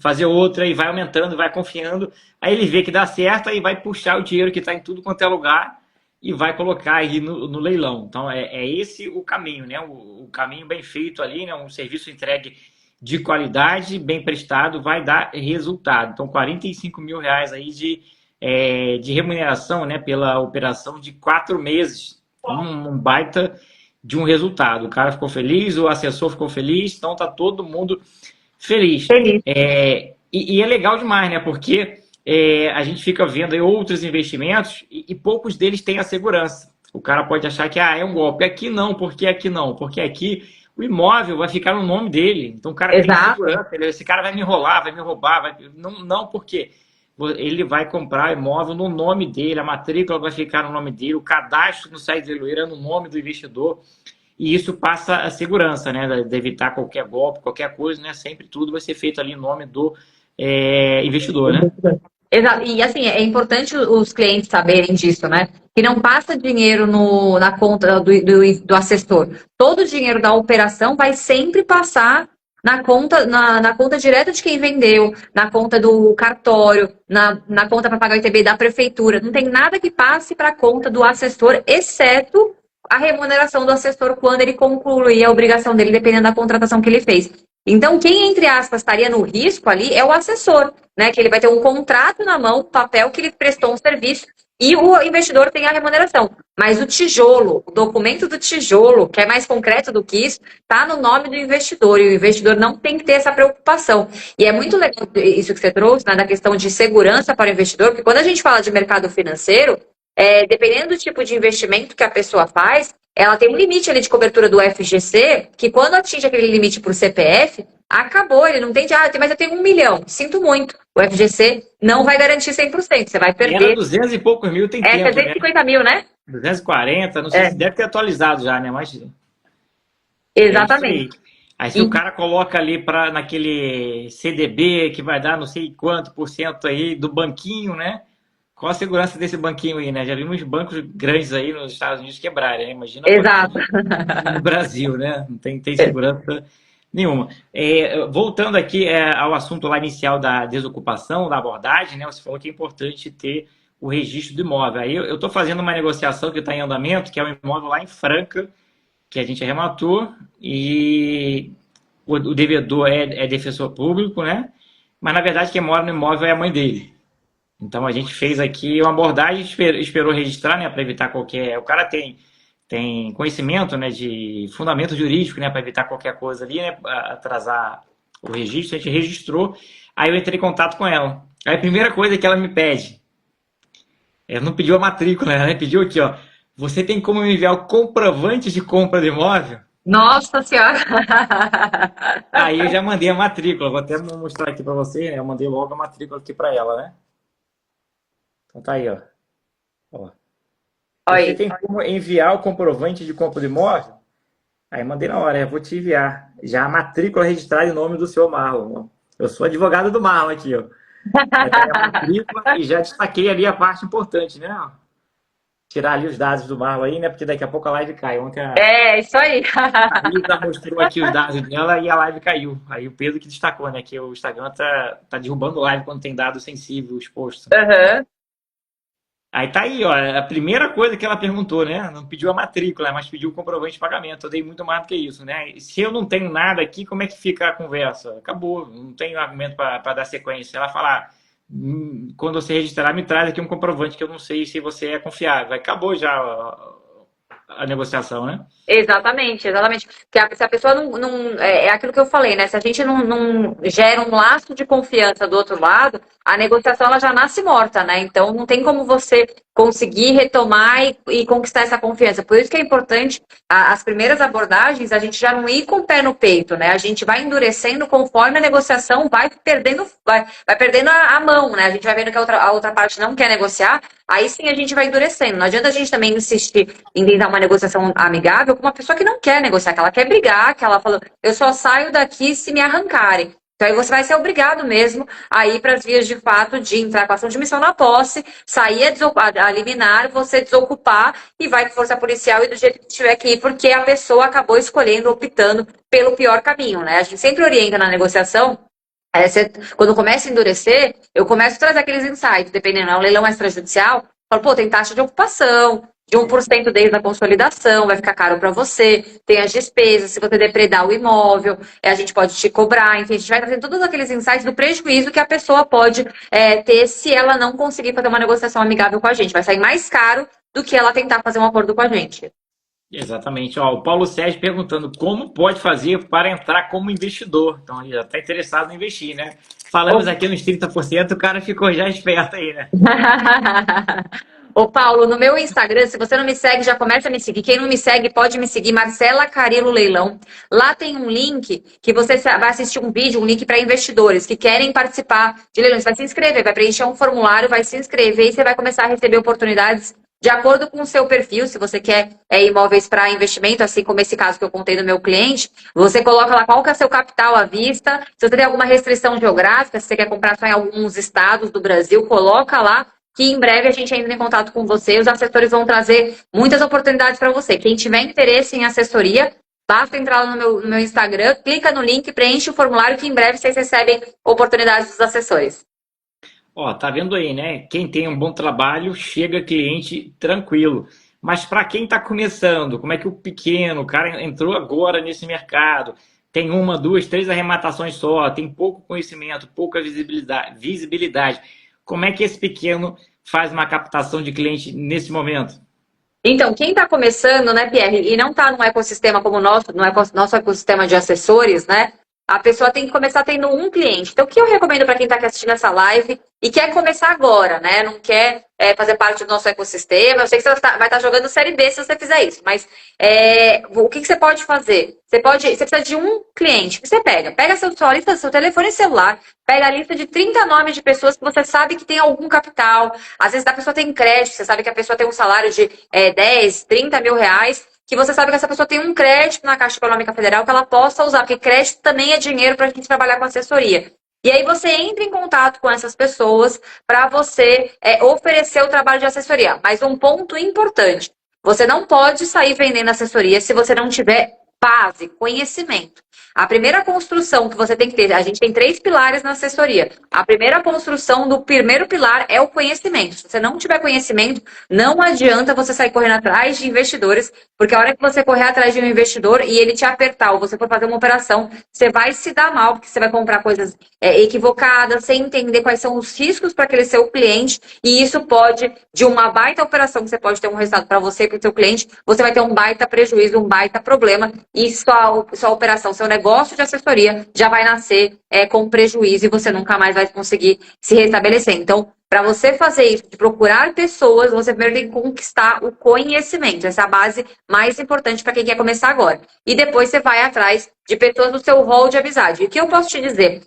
fazer outra, e vai aumentando, vai confiando. Aí ele vê que dá certo, aí vai puxar o dinheiro que está em tudo quanto é lugar e vai colocar aí no leilão. Então é esse o caminho, né? O caminho bem feito ali, né? Um serviço entregue de qualidade, bem prestado, vai dar resultado. Então, 45 mil reais aí de remuneração, né, pela operação de 4 meses. Um baita de um resultado. O cara ficou feliz, o assessor ficou feliz, então tá todo mundo feliz. Feliz. E é legal demais, né? Porque a gente fica vendo aí outros investimentos e poucos deles têm a segurança. O cara pode achar que é um golpe. Aqui não, porque aqui não? Porque aqui o imóvel vai ficar no nome dele. Então o cara tem Exato. segurança. Esse cara vai me enrolar, vai me roubar. Não, porque ele vai comprar imóvel no nome dele, a matrícula vai ficar no nome dele, o cadastro no site de leiloeiro é no nome do investidor. E isso passa a segurança, né? De evitar qualquer golpe, qualquer coisa, né? Sempre tudo vai ser feito ali em nome do investidor, né? Exato. E assim, é importante os clientes saberem disso, né? Que não passa dinheiro na conta do assessor. Todo o dinheiro da operação vai sempre passar na conta direta de quem vendeu, na conta do cartório, na conta para pagar o ITB da prefeitura. Não tem nada que passe para a conta do assessor, exceto a remuneração do assessor quando ele concluir a obrigação dele, dependendo da contratação que ele fez. Então, quem, entre aspas, estaria no risco ali é o assessor, né? Que ele vai ter um contrato na mão, papel que ele prestou um serviço e o investidor tem a remuneração. Mas o tijolo, o documento do tijolo, que é mais concreto do que isso, está no nome do investidor e o investidor não tem que ter essa preocupação. E é muito legal isso que você trouxe, né, da questão de segurança para o investidor, porque quando a gente fala de mercado financeiro, dependendo do tipo de investimento que a pessoa faz, ela tem um limite ali de cobertura do FGC, que quando atinge aquele limite por CPF, acabou, ele não tem mas eu tenho 1 milhão, sinto muito. O FGC não vai garantir 100%, você vai perder. Era 200 e poucos mil, tem tempo, 350 mil, né? 240, não sei se deve ter atualizado já, né? Mas exatamente. Aí se o cara coloca ali naquele CDB que vai dar não sei quanto por cento aí do banquinho, né? Qual a segurança desse banquinho aí, né? Já vimos bancos grandes aí nos Estados Unidos quebrarem, né? Imagina no Brasil, né? Não tem segurança nenhuma. Voltando aqui ao assunto lá inicial da desocupação, da abordagem, né? Você falou que é importante ter o registro do imóvel. Aí eu estou fazendo uma negociação que está em andamento, que é um imóvel lá em Franca, que a gente arrematou, e o devedor é defensor público, né? Mas na verdade quem mora no imóvel é a mãe dele. Então a gente fez aqui uma abordagem, esperou registrar, né, para evitar qualquer... O cara tem conhecimento, né, de fundamento jurídico, né, para evitar qualquer coisa ali, né, atrasar o registro. A gente registrou, aí eu entrei em contato com ela. Aí a primeira coisa que ela me pede, ela não pediu a matrícula, ela pediu aqui, ó, você tem como me enviar o comprovante de compra do imóvel? Nossa Senhora! Aí eu já mandei a matrícula, vou até mostrar aqui para você, né, eu mandei logo a matrícula aqui para ela, né? Então tá aí, ó. Você tem como enviar o comprovante de compra do imóvel? Aí mandei na hora, eu vou te enviar. Já a matrícula registrada em nome do senhor Marlon. Eu sou advogado do Marlon aqui, ó. Aí tá a matrícula e já destaquei ali a parte importante, né? Tirar ali os dados do Marlon aí, né? Porque daqui a pouco a live cai. Isso aí. A Rita mostrou aqui os dados dela e a live caiu. Aí o Pedro que destacou, né? Que o Instagram tá derrubando live quando tem dado sensível exposto. Uhum. Aí tá aí, ó, a primeira coisa que ela perguntou, né? Não pediu a matrícula, mas pediu o comprovante de pagamento. Eu dei muito mais do que isso, né? Se eu não tenho nada aqui, como é que fica a conversa? Acabou, não tenho argumento para dar sequência. Ela falar, quando você registrar, me traz aqui um comprovante que eu não sei se você é confiável. Acabou já a negociação, né? Exatamente. Se a pessoa não. É aquilo que eu falei, né? Se a gente não gera um laço de confiança do outro lado, a negociação ela já nasce morta, né? Então não tem como você conseguir retomar e conquistar essa confiança. Por isso que é importante as primeiras abordagens, a gente já não ir com o pé no peito, né? A gente vai endurecendo conforme a negociação vai perdendo a mão, né? A gente vai vendo que a outra parte não quer negociar, aí sim a gente vai endurecendo. Não adianta a gente também insistir em tentar uma negociação amigável com uma pessoa que não quer negociar, que ela quer brigar, que ela falou, eu só saio daqui se me arrancarem. Então aí você vai ser obrigado mesmo a ir para as vias de fato de entrar com a ação de omissão na posse, sair a liminar, você desocupar e vai com força policial e do jeito que tiver que ir, porque a pessoa acabou escolhendo, optando pelo pior caminho, né? A gente sempre orienta na negociação. Quando começa a endurecer, eu começo a trazer aqueles insights, dependendo, é um leilão extrajudicial, falo, pô, tem taxa de ocupação, de 1% desde a consolidação, vai ficar caro para você, tem as despesas, se você depredar o imóvel, a gente pode te cobrar, enfim, a gente vai trazer todos aqueles insights do prejuízo que a pessoa pode ter se ela não conseguir fazer uma negociação amigável com a gente. Vai sair mais caro do que ela tentar fazer um acordo com a gente. Exatamente. Ó, o Paulo Sérgio perguntando como pode fazer para entrar como investidor. Então, ele já está interessado em investir, né? Falamos aqui nos 30%, o cara ficou já esperto aí, né? Ô Paulo, no meu Instagram, se você não me segue, já começa a me seguir. Quem não me segue, pode me seguir, Marcela Carilo Leilão. Lá tem um link que você vai assistir um vídeo, um link para investidores que querem participar de leilões. Vai se inscrever, vai preencher um formulário, vai se inscrever e você vai começar a receber oportunidades de acordo com o seu perfil. Se você quer imóveis para investimento, assim como esse caso que eu contei do meu cliente, você coloca lá qual que é o seu capital à vista. Se você tem alguma restrição geográfica, se você quer comprar só em alguns estados do Brasil, coloca lá, que em breve a gente entra em contato com você e os assessores vão trazer muitas oportunidades para você. Quem tiver interesse em assessoria, basta entrar lá no meu Instagram, clica no link, preenche o formulário que em breve vocês recebem oportunidades dos assessores. Ó, tá vendo aí, né? Quem tem um bom trabalho, chega cliente tranquilo. Mas para quem está começando, como é que o pequeno, o cara entrou agora nesse mercado, tem uma, duas, três arrematações só, tem pouco conhecimento, pouca visibilidade. Como é que esse pequeno faz uma captação de cliente nesse momento? Então, quem está começando, né, Pierre, e não está num ecossistema como o nosso, nosso ecossistema de assessores, né? A pessoa tem que começar tendo um cliente. Então, o que eu recomendo para quem está assistindo essa live e quer começar agora, né? Não quer fazer parte do nosso ecossistema. Eu sei que você vai estar jogando Série B se você fizer isso, mas o que você pode fazer? Você precisa de um cliente que você pega sua lista, seu telefone celular, pega a lista de 30 nomes de pessoas que você sabe que tem algum capital. Às vezes a pessoa tem crédito, você sabe que a pessoa tem um salário de 10, 30 mil reais, que você sabe que essa pessoa tem um crédito na Caixa Econômica Federal que ela possa usar, porque crédito também é dinheiro para a gente trabalhar com assessoria. E aí você entra em contato com essas pessoas para você oferecer o trabalho de assessoria. Mas um ponto importante, você não pode sair vendendo assessoria se você não tiver base, conhecimento. A primeira construção que você tem que ter, a gente tem 3 pilares na assessoria. A primeira construção do primeiro pilar é o conhecimento. Se você não tiver conhecimento, não adianta você sair correndo atrás de investidores, porque a hora que você correr atrás de um investidor e ele te apertar, ou você for fazer uma operação, você vai se dar mal, porque você vai comprar coisas equivocadas, sem entender quais são os riscos para aquele seu cliente, e isso pode, de uma baita operação que você pode ter um resultado para você e para o seu cliente, você vai ter um baita prejuízo, um baita problema, e sua operação, seu negócio de assessoria já vai nascer com prejuízo e você nunca mais vai conseguir se restabelecer. Então, para você fazer isso, de procurar pessoas, você primeiro tem que conquistar o conhecimento. Essa é a base mais importante para quem quer começar agora. E depois você vai atrás de pessoas do seu rol de amizade. E o que eu posso te dizer?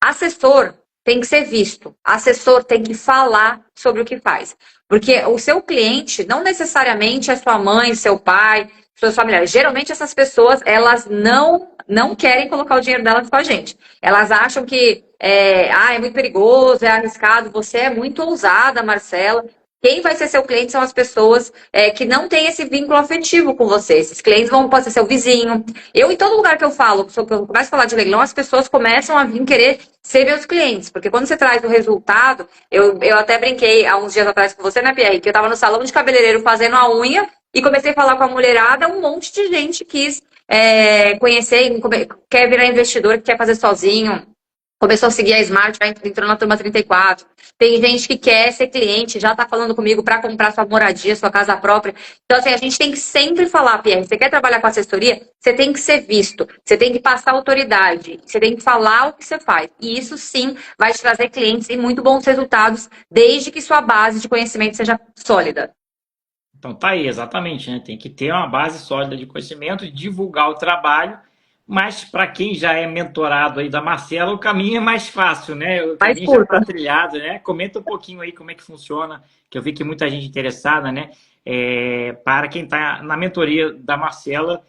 Assessor tem que ser visto. Assessor tem que falar sobre o que faz. Porque o seu cliente não necessariamente é sua mãe, seu pai, seus familiares. Geralmente essas pessoas, elas não querem colocar o dinheiro delas com a gente. Elas acham que é muito perigoso, é arriscado. Você é muito ousada, Marcela. Quem vai ser seu cliente são as pessoas que não têm esse vínculo afetivo com você. Esses clientes podem ser seu vizinho. Em todo lugar que eu falo, que eu começo a falar de leilão, as pessoas começam a vir querer ser meus clientes. Porque quando você traz o resultado, eu até brinquei há uns dias atrás com você, né, Pierre? Que eu estava no salão de cabeleireiro fazendo a unha e comecei a falar com a mulherada, um monte de gente quis conhecer, quer virar investidor, que quer fazer sozinho. Começou a seguir a Smart, entrou na turma 34. Tem gente que quer ser cliente, já está falando comigo para comprar sua moradia, sua casa própria. Então, assim, a gente tem que sempre falar, Pierre, você quer trabalhar com assessoria? Você tem que ser visto, você tem que passar autoridade, você tem que falar o que você faz. E isso, sim, vai te trazer clientes e muito bons resultados, desde que sua base de conhecimento seja sólida. Então tá aí, exatamente, né? Tem que ter uma base sólida de conhecimento, divulgar o trabalho, mas para quem já é mentorado aí da Marcela, o caminho é mais fácil, né? O Mais caminho já está curta. trilhado, né? Comenta um pouquinho aí como é que funciona, que eu vi que muita gente interessada, né? Para quem está na mentoria da Marcela,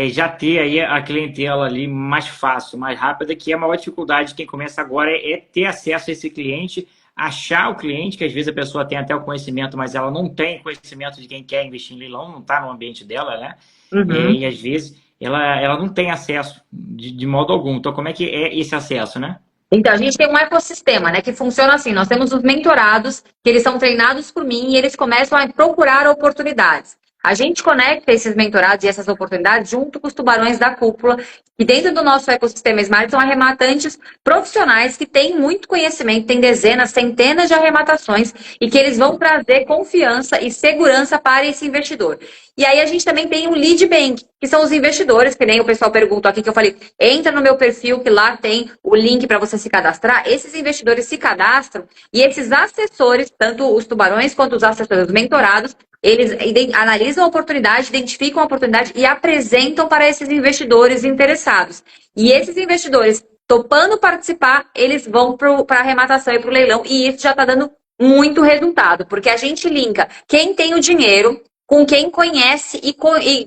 já ter aí a clientela ali mais fácil, mais rápida, que é a maior dificuldade de quem começa agora é ter acesso a esse cliente, achar o cliente, que às vezes a pessoa tem até o conhecimento, mas ela não tem conhecimento de quem quer investir em leilão, não está no ambiente dela, né? Uhum. E às vezes ela não tem acesso de modo algum. Então, como é que é esse acesso, né? Então, a gente tem um ecossistema, né, que funciona assim. Nós temos os mentorados, que eles são treinados por mim e eles começam a procurar oportunidades. A gente conecta esses mentorados e essas oportunidades junto com os tubarões da cúpula, que dentro do nosso ecossistema Smart são arrematantes profissionais que têm muito conhecimento, têm dezenas, centenas de arrematações e que eles vão trazer confiança e segurança para esse investidor. E aí a gente também tem o lead bank, que são os investidores, que nem o pessoal perguntou aqui, que eu falei, entra no meu perfil, que lá tem o link para você se cadastrar. Esses investidores se cadastram e esses assessores, tanto os tubarões quanto os assessores mentorados, eles analisam a oportunidade, identificam a oportunidade e apresentam para esses investidores interessados. E esses investidores, topando participar, eles vão para a arrematação e para o leilão. E isso já está dando muito resultado, porque a gente linka quem tem o dinheiro com quem conhece e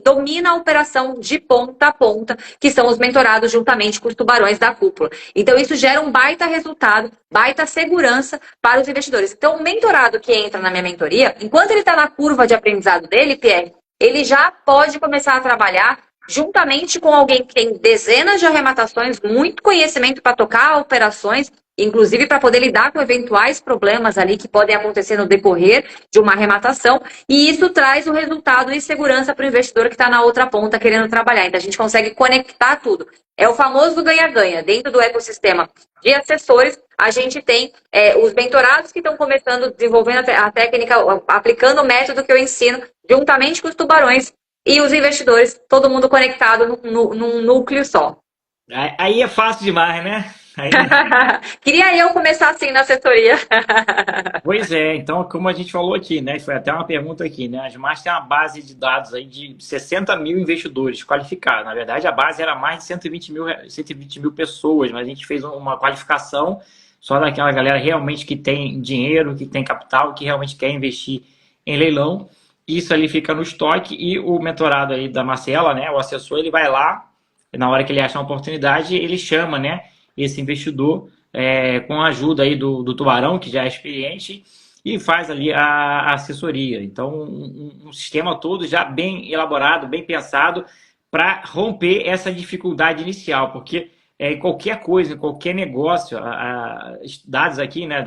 domina a operação de ponta a ponta, que são os mentorados juntamente com os tubarões da cúpula. Então, isso gera um baita resultado, baita segurança para os investidores. Então, o mentorado que entra na minha mentoria, enquanto ele está na curva de aprendizado dele, Pierre, ele já pode começar a trabalhar juntamente com alguém que tem dezenas de arrematações, muito conhecimento para tocar operações, inclusive para poder lidar com eventuais problemas ali que podem acontecer no decorrer de uma arrematação, e isso traz o resultado e segurança para o investidor que está na outra ponta querendo trabalhar. Então a gente consegue conectar tudo. É o famoso ganha-ganha. Dentro do ecossistema de assessores, a gente tem os mentorados que estão começando, desenvolvendo a técnica, aplicando o método que eu ensino, juntamente com os tubarões e os investidores, todo mundo conectado num núcleo só. Aí é fácil demais, né? Aí... Queria eu começar assim na assessoria. Pois é, então, como a gente falou aqui, né? Foi até uma pergunta aqui, né? A Smart tem uma base de dados aí de 60 mil investidores qualificados. Na verdade, a base era mais de 120 mil pessoas, mas a gente fez uma qualificação só daquela galera realmente que tem dinheiro, que tem capital, que realmente quer investir em leilão. Isso ali fica no estoque e o mentorado aí da Marcela, né? O assessor, ele vai lá, na hora que ele acha uma oportunidade, ele chama, né? Esse investidor com a ajuda aí do Tubarão, que já é experiente, e faz ali a assessoria. Então, um sistema todo já bem elaborado, bem pensado, para romper essa dificuldade inicial, porque em qualquer coisa, em qualquer negócio, dados aqui, né,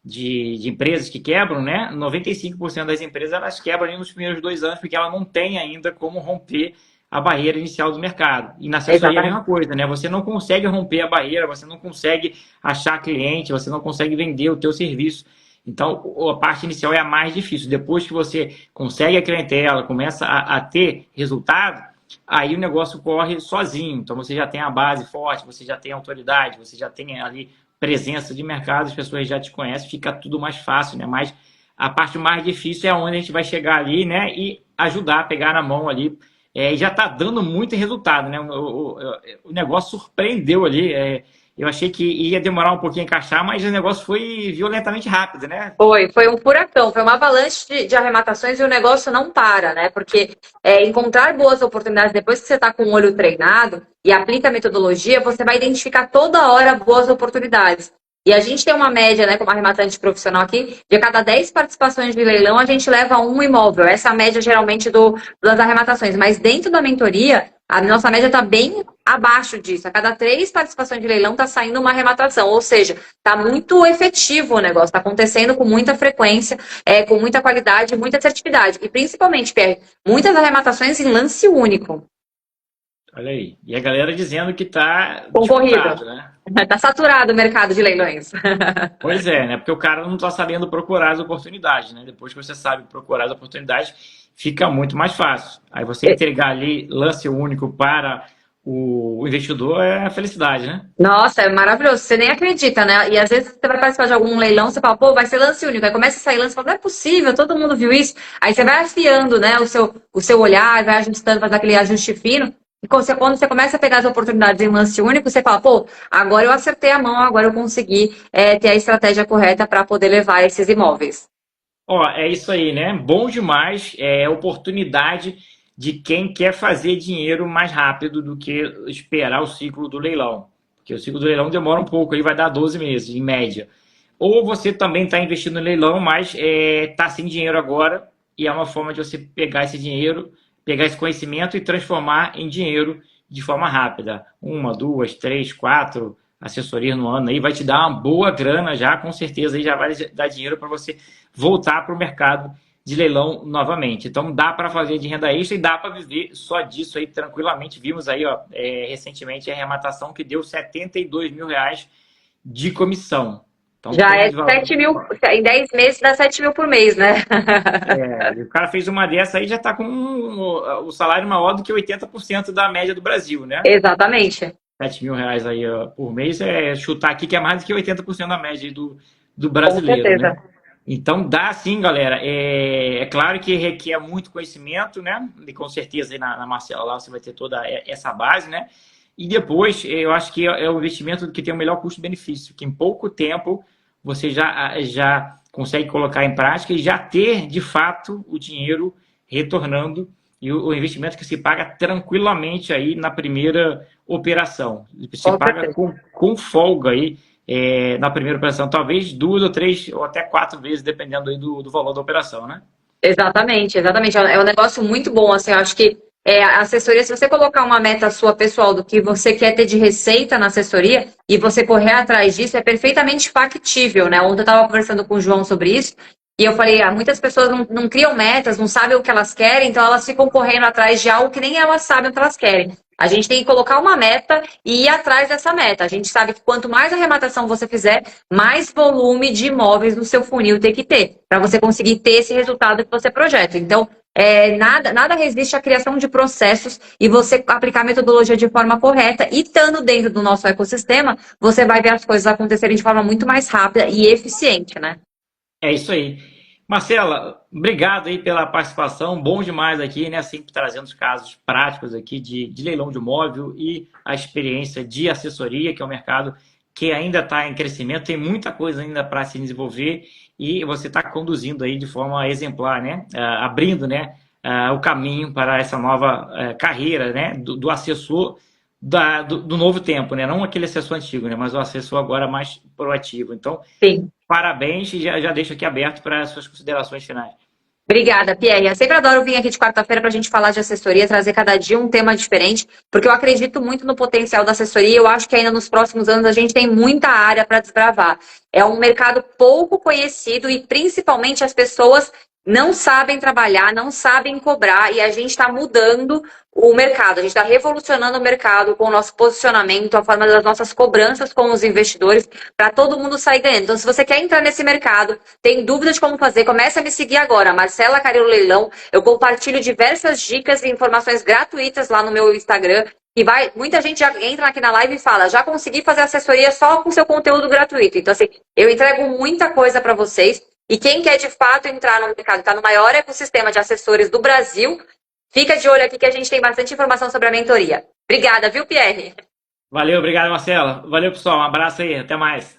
de empresas que quebram, né, 95% das empresas elas quebram ali nos primeiros 2 anos, porque ela não tem ainda como romper a barreira inicial do mercado. E na assessoria é a mesma coisa, né? Você não consegue romper a barreira, você não consegue achar cliente, você não consegue vender o teu serviço. Então, a parte inicial é a mais difícil. Depois que você consegue a clientela, começa a ter resultado, aí o negócio corre sozinho. Então, você já tem a base forte, você já tem autoridade, você já tem ali presença de mercado, as pessoas já te conhecem, fica tudo mais fácil, né? Mas a parte mais difícil é onde a gente vai chegar ali, né? E ajudar a pegar na mão ali. E já está dando muito resultado, né? O negócio surpreendeu ali. Eu achei que ia demorar um pouquinho a encaixar, mas o negócio foi violentamente rápido, né? Foi um furacão, foi uma avalanche de arrematações e o negócio não para, né? Porque encontrar boas oportunidades depois que você está com o olho treinado e aplica a metodologia, você vai identificar toda hora boas oportunidades. E a gente tem uma média, né, como arrematante profissional aqui, de cada 10 participações de leilão, a gente leva um imóvel. Essa é a média, geralmente, das arrematações. Mas dentro da mentoria, a nossa média está bem abaixo disso. A cada 3 participações de leilão está saindo uma arrematação. Ou seja, está muito efetivo o negócio, está acontecendo com muita frequência, com muita qualidade, muita assertividade. E principalmente, Pierre, muitas arrematações em lance único. Olha aí. E a galera dizendo que está Concorrido, né? Está saturado o mercado de leilões. Pois é, né? Porque o cara não está sabendo procurar as oportunidades, né? Depois que você sabe procurar as oportunidades, fica muito mais fácil. Aí você entregar ali lance único para o investidor é a felicidade, né? Nossa, é maravilhoso. Você nem acredita, né? E às vezes você vai participar de algum leilão, você fala, pô, vai ser lance único. Aí começa a sair lance, você fala, não é possível, todo mundo viu isso. Aí você vai afiando, né, o seu olhar, vai ajustando, faz aquele ajuste fino. E quando você começa a pegar as oportunidades em lance único, você fala, pô, agora eu acertei a mão, agora eu consegui ter a estratégia correta para poder levar esses imóveis. Ó, é isso aí, né? Bom demais. É oportunidade de quem quer fazer dinheiro mais rápido do que esperar o ciclo do leilão. Porque o ciclo do leilão demora um pouco, aí vai dar 12 meses, em média. Ou você também está investindo no leilão, mas está sem dinheiro agora, e é uma forma de você pegar esse dinheiro, pegar esse conhecimento e transformar em dinheiro de forma rápida. 1, 2, 3, 4, assessorias no ano aí, vai te dar uma boa grana já, com certeza, aí já vai dar dinheiro para você voltar para o mercado de leilão novamente. Então dá para fazer de renda extra e dá para viver só disso aí tranquilamente. Vimos aí, ó, recentemente a arrematação que deu R$ 72.000 de comissão. Então, Já tem é de valor. 7 mil, em 10 meses dá 7 mil por mês, né? E o cara fez uma dessa aí, já está com o salário maior do que 80% da média do Brasil, né? Exatamente. R$ 7.000 aí por mês é chutar aqui que é mais do que 80% da média do Com brasileiro, certeza. né? Então dá sim, galera. É claro que requer muito conhecimento, né? E com certeza aí na Marcela lá você vai ter toda essa base, né? E depois eu acho que é o investimento que tem o melhor custo-benefício, que em pouco tempo você já consegue colocar em prática e já ter de fato o dinheiro retornando e o investimento que se paga tranquilamente aí na primeira operação. Se Com paga certeza. com folga aí na primeira operação, talvez 2 ou 3 ou até 4 vezes, dependendo aí do valor da operação, né? Exatamente, exatamente. É um negócio muito bom, assim, eu acho que a assessoria, se você colocar uma meta sua pessoal do que você quer ter de receita na assessoria e você correr atrás disso, é perfeitamente factível, né? Ontem eu estava conversando com o João sobre isso e eu falei, muitas pessoas não criam metas, não sabem o que elas querem, então elas ficam correndo atrás de algo que nem elas sabem o que elas querem. A gente tem que colocar uma meta e ir atrás dessa meta. A gente sabe que quanto mais arrematação você fizer, mais volume de imóveis no seu funil tem que ter, para você conseguir ter esse resultado que você projeta. Então, nada resiste à criação de processos e você aplicar a metodologia de forma correta e estando dentro do nosso ecossistema, você vai ver as coisas acontecerem de forma muito mais rápida e eficiente, né? É isso aí. Marcela, obrigado aí pela participação. Bom demais aqui, né? Sempre trazendo os casos práticos aqui de leilão de imóvel e a experiência de assessoria, que é um mercado que ainda está em crescimento, tem muita coisa ainda para se desenvolver e você está conduzindo aí de forma exemplar, né? Abrindo, né? O caminho para essa nova carreira, né? Do assessor do novo tempo, né? Não aquele assessor antigo, né? Mas o assessor agora mais proativo. Então, Sim. parabéns e já deixo aqui aberto para as suas considerações finais. Obrigada, Pierre. Eu sempre adoro vir aqui de quarta-feira para a gente falar de assessoria, trazer cada dia um tema diferente, porque eu acredito muito no potencial da assessoria e eu acho que ainda nos próximos anos a gente tem muita área para desbravar. É um mercado pouco conhecido e principalmente as pessoas não sabem trabalhar, não sabem cobrar e a gente está mudando o mercado, a gente está revolucionando o mercado com o nosso posicionamento, a forma das nossas cobranças com os investidores, para todo mundo sair ganhando. Então, se você quer entrar nesse mercado, tem dúvidas de como fazer, comece a me seguir agora, Marcela Carilo Leilão. Eu compartilho diversas dicas e informações gratuitas lá no meu Instagram. E muita gente já entra aqui na live e fala, já consegui fazer assessoria só com seu conteúdo gratuito. Então, assim, eu entrego muita coisa para vocês. E quem quer de fato entrar no mercado, está no maior ecossistema de assessores do Brasil, fica de olho aqui que a gente tem bastante informação sobre a mentoria. Obrigada, viu, Pierre? Valeu, obrigado, Marcela. Valeu, pessoal. Um abraço aí. Até mais.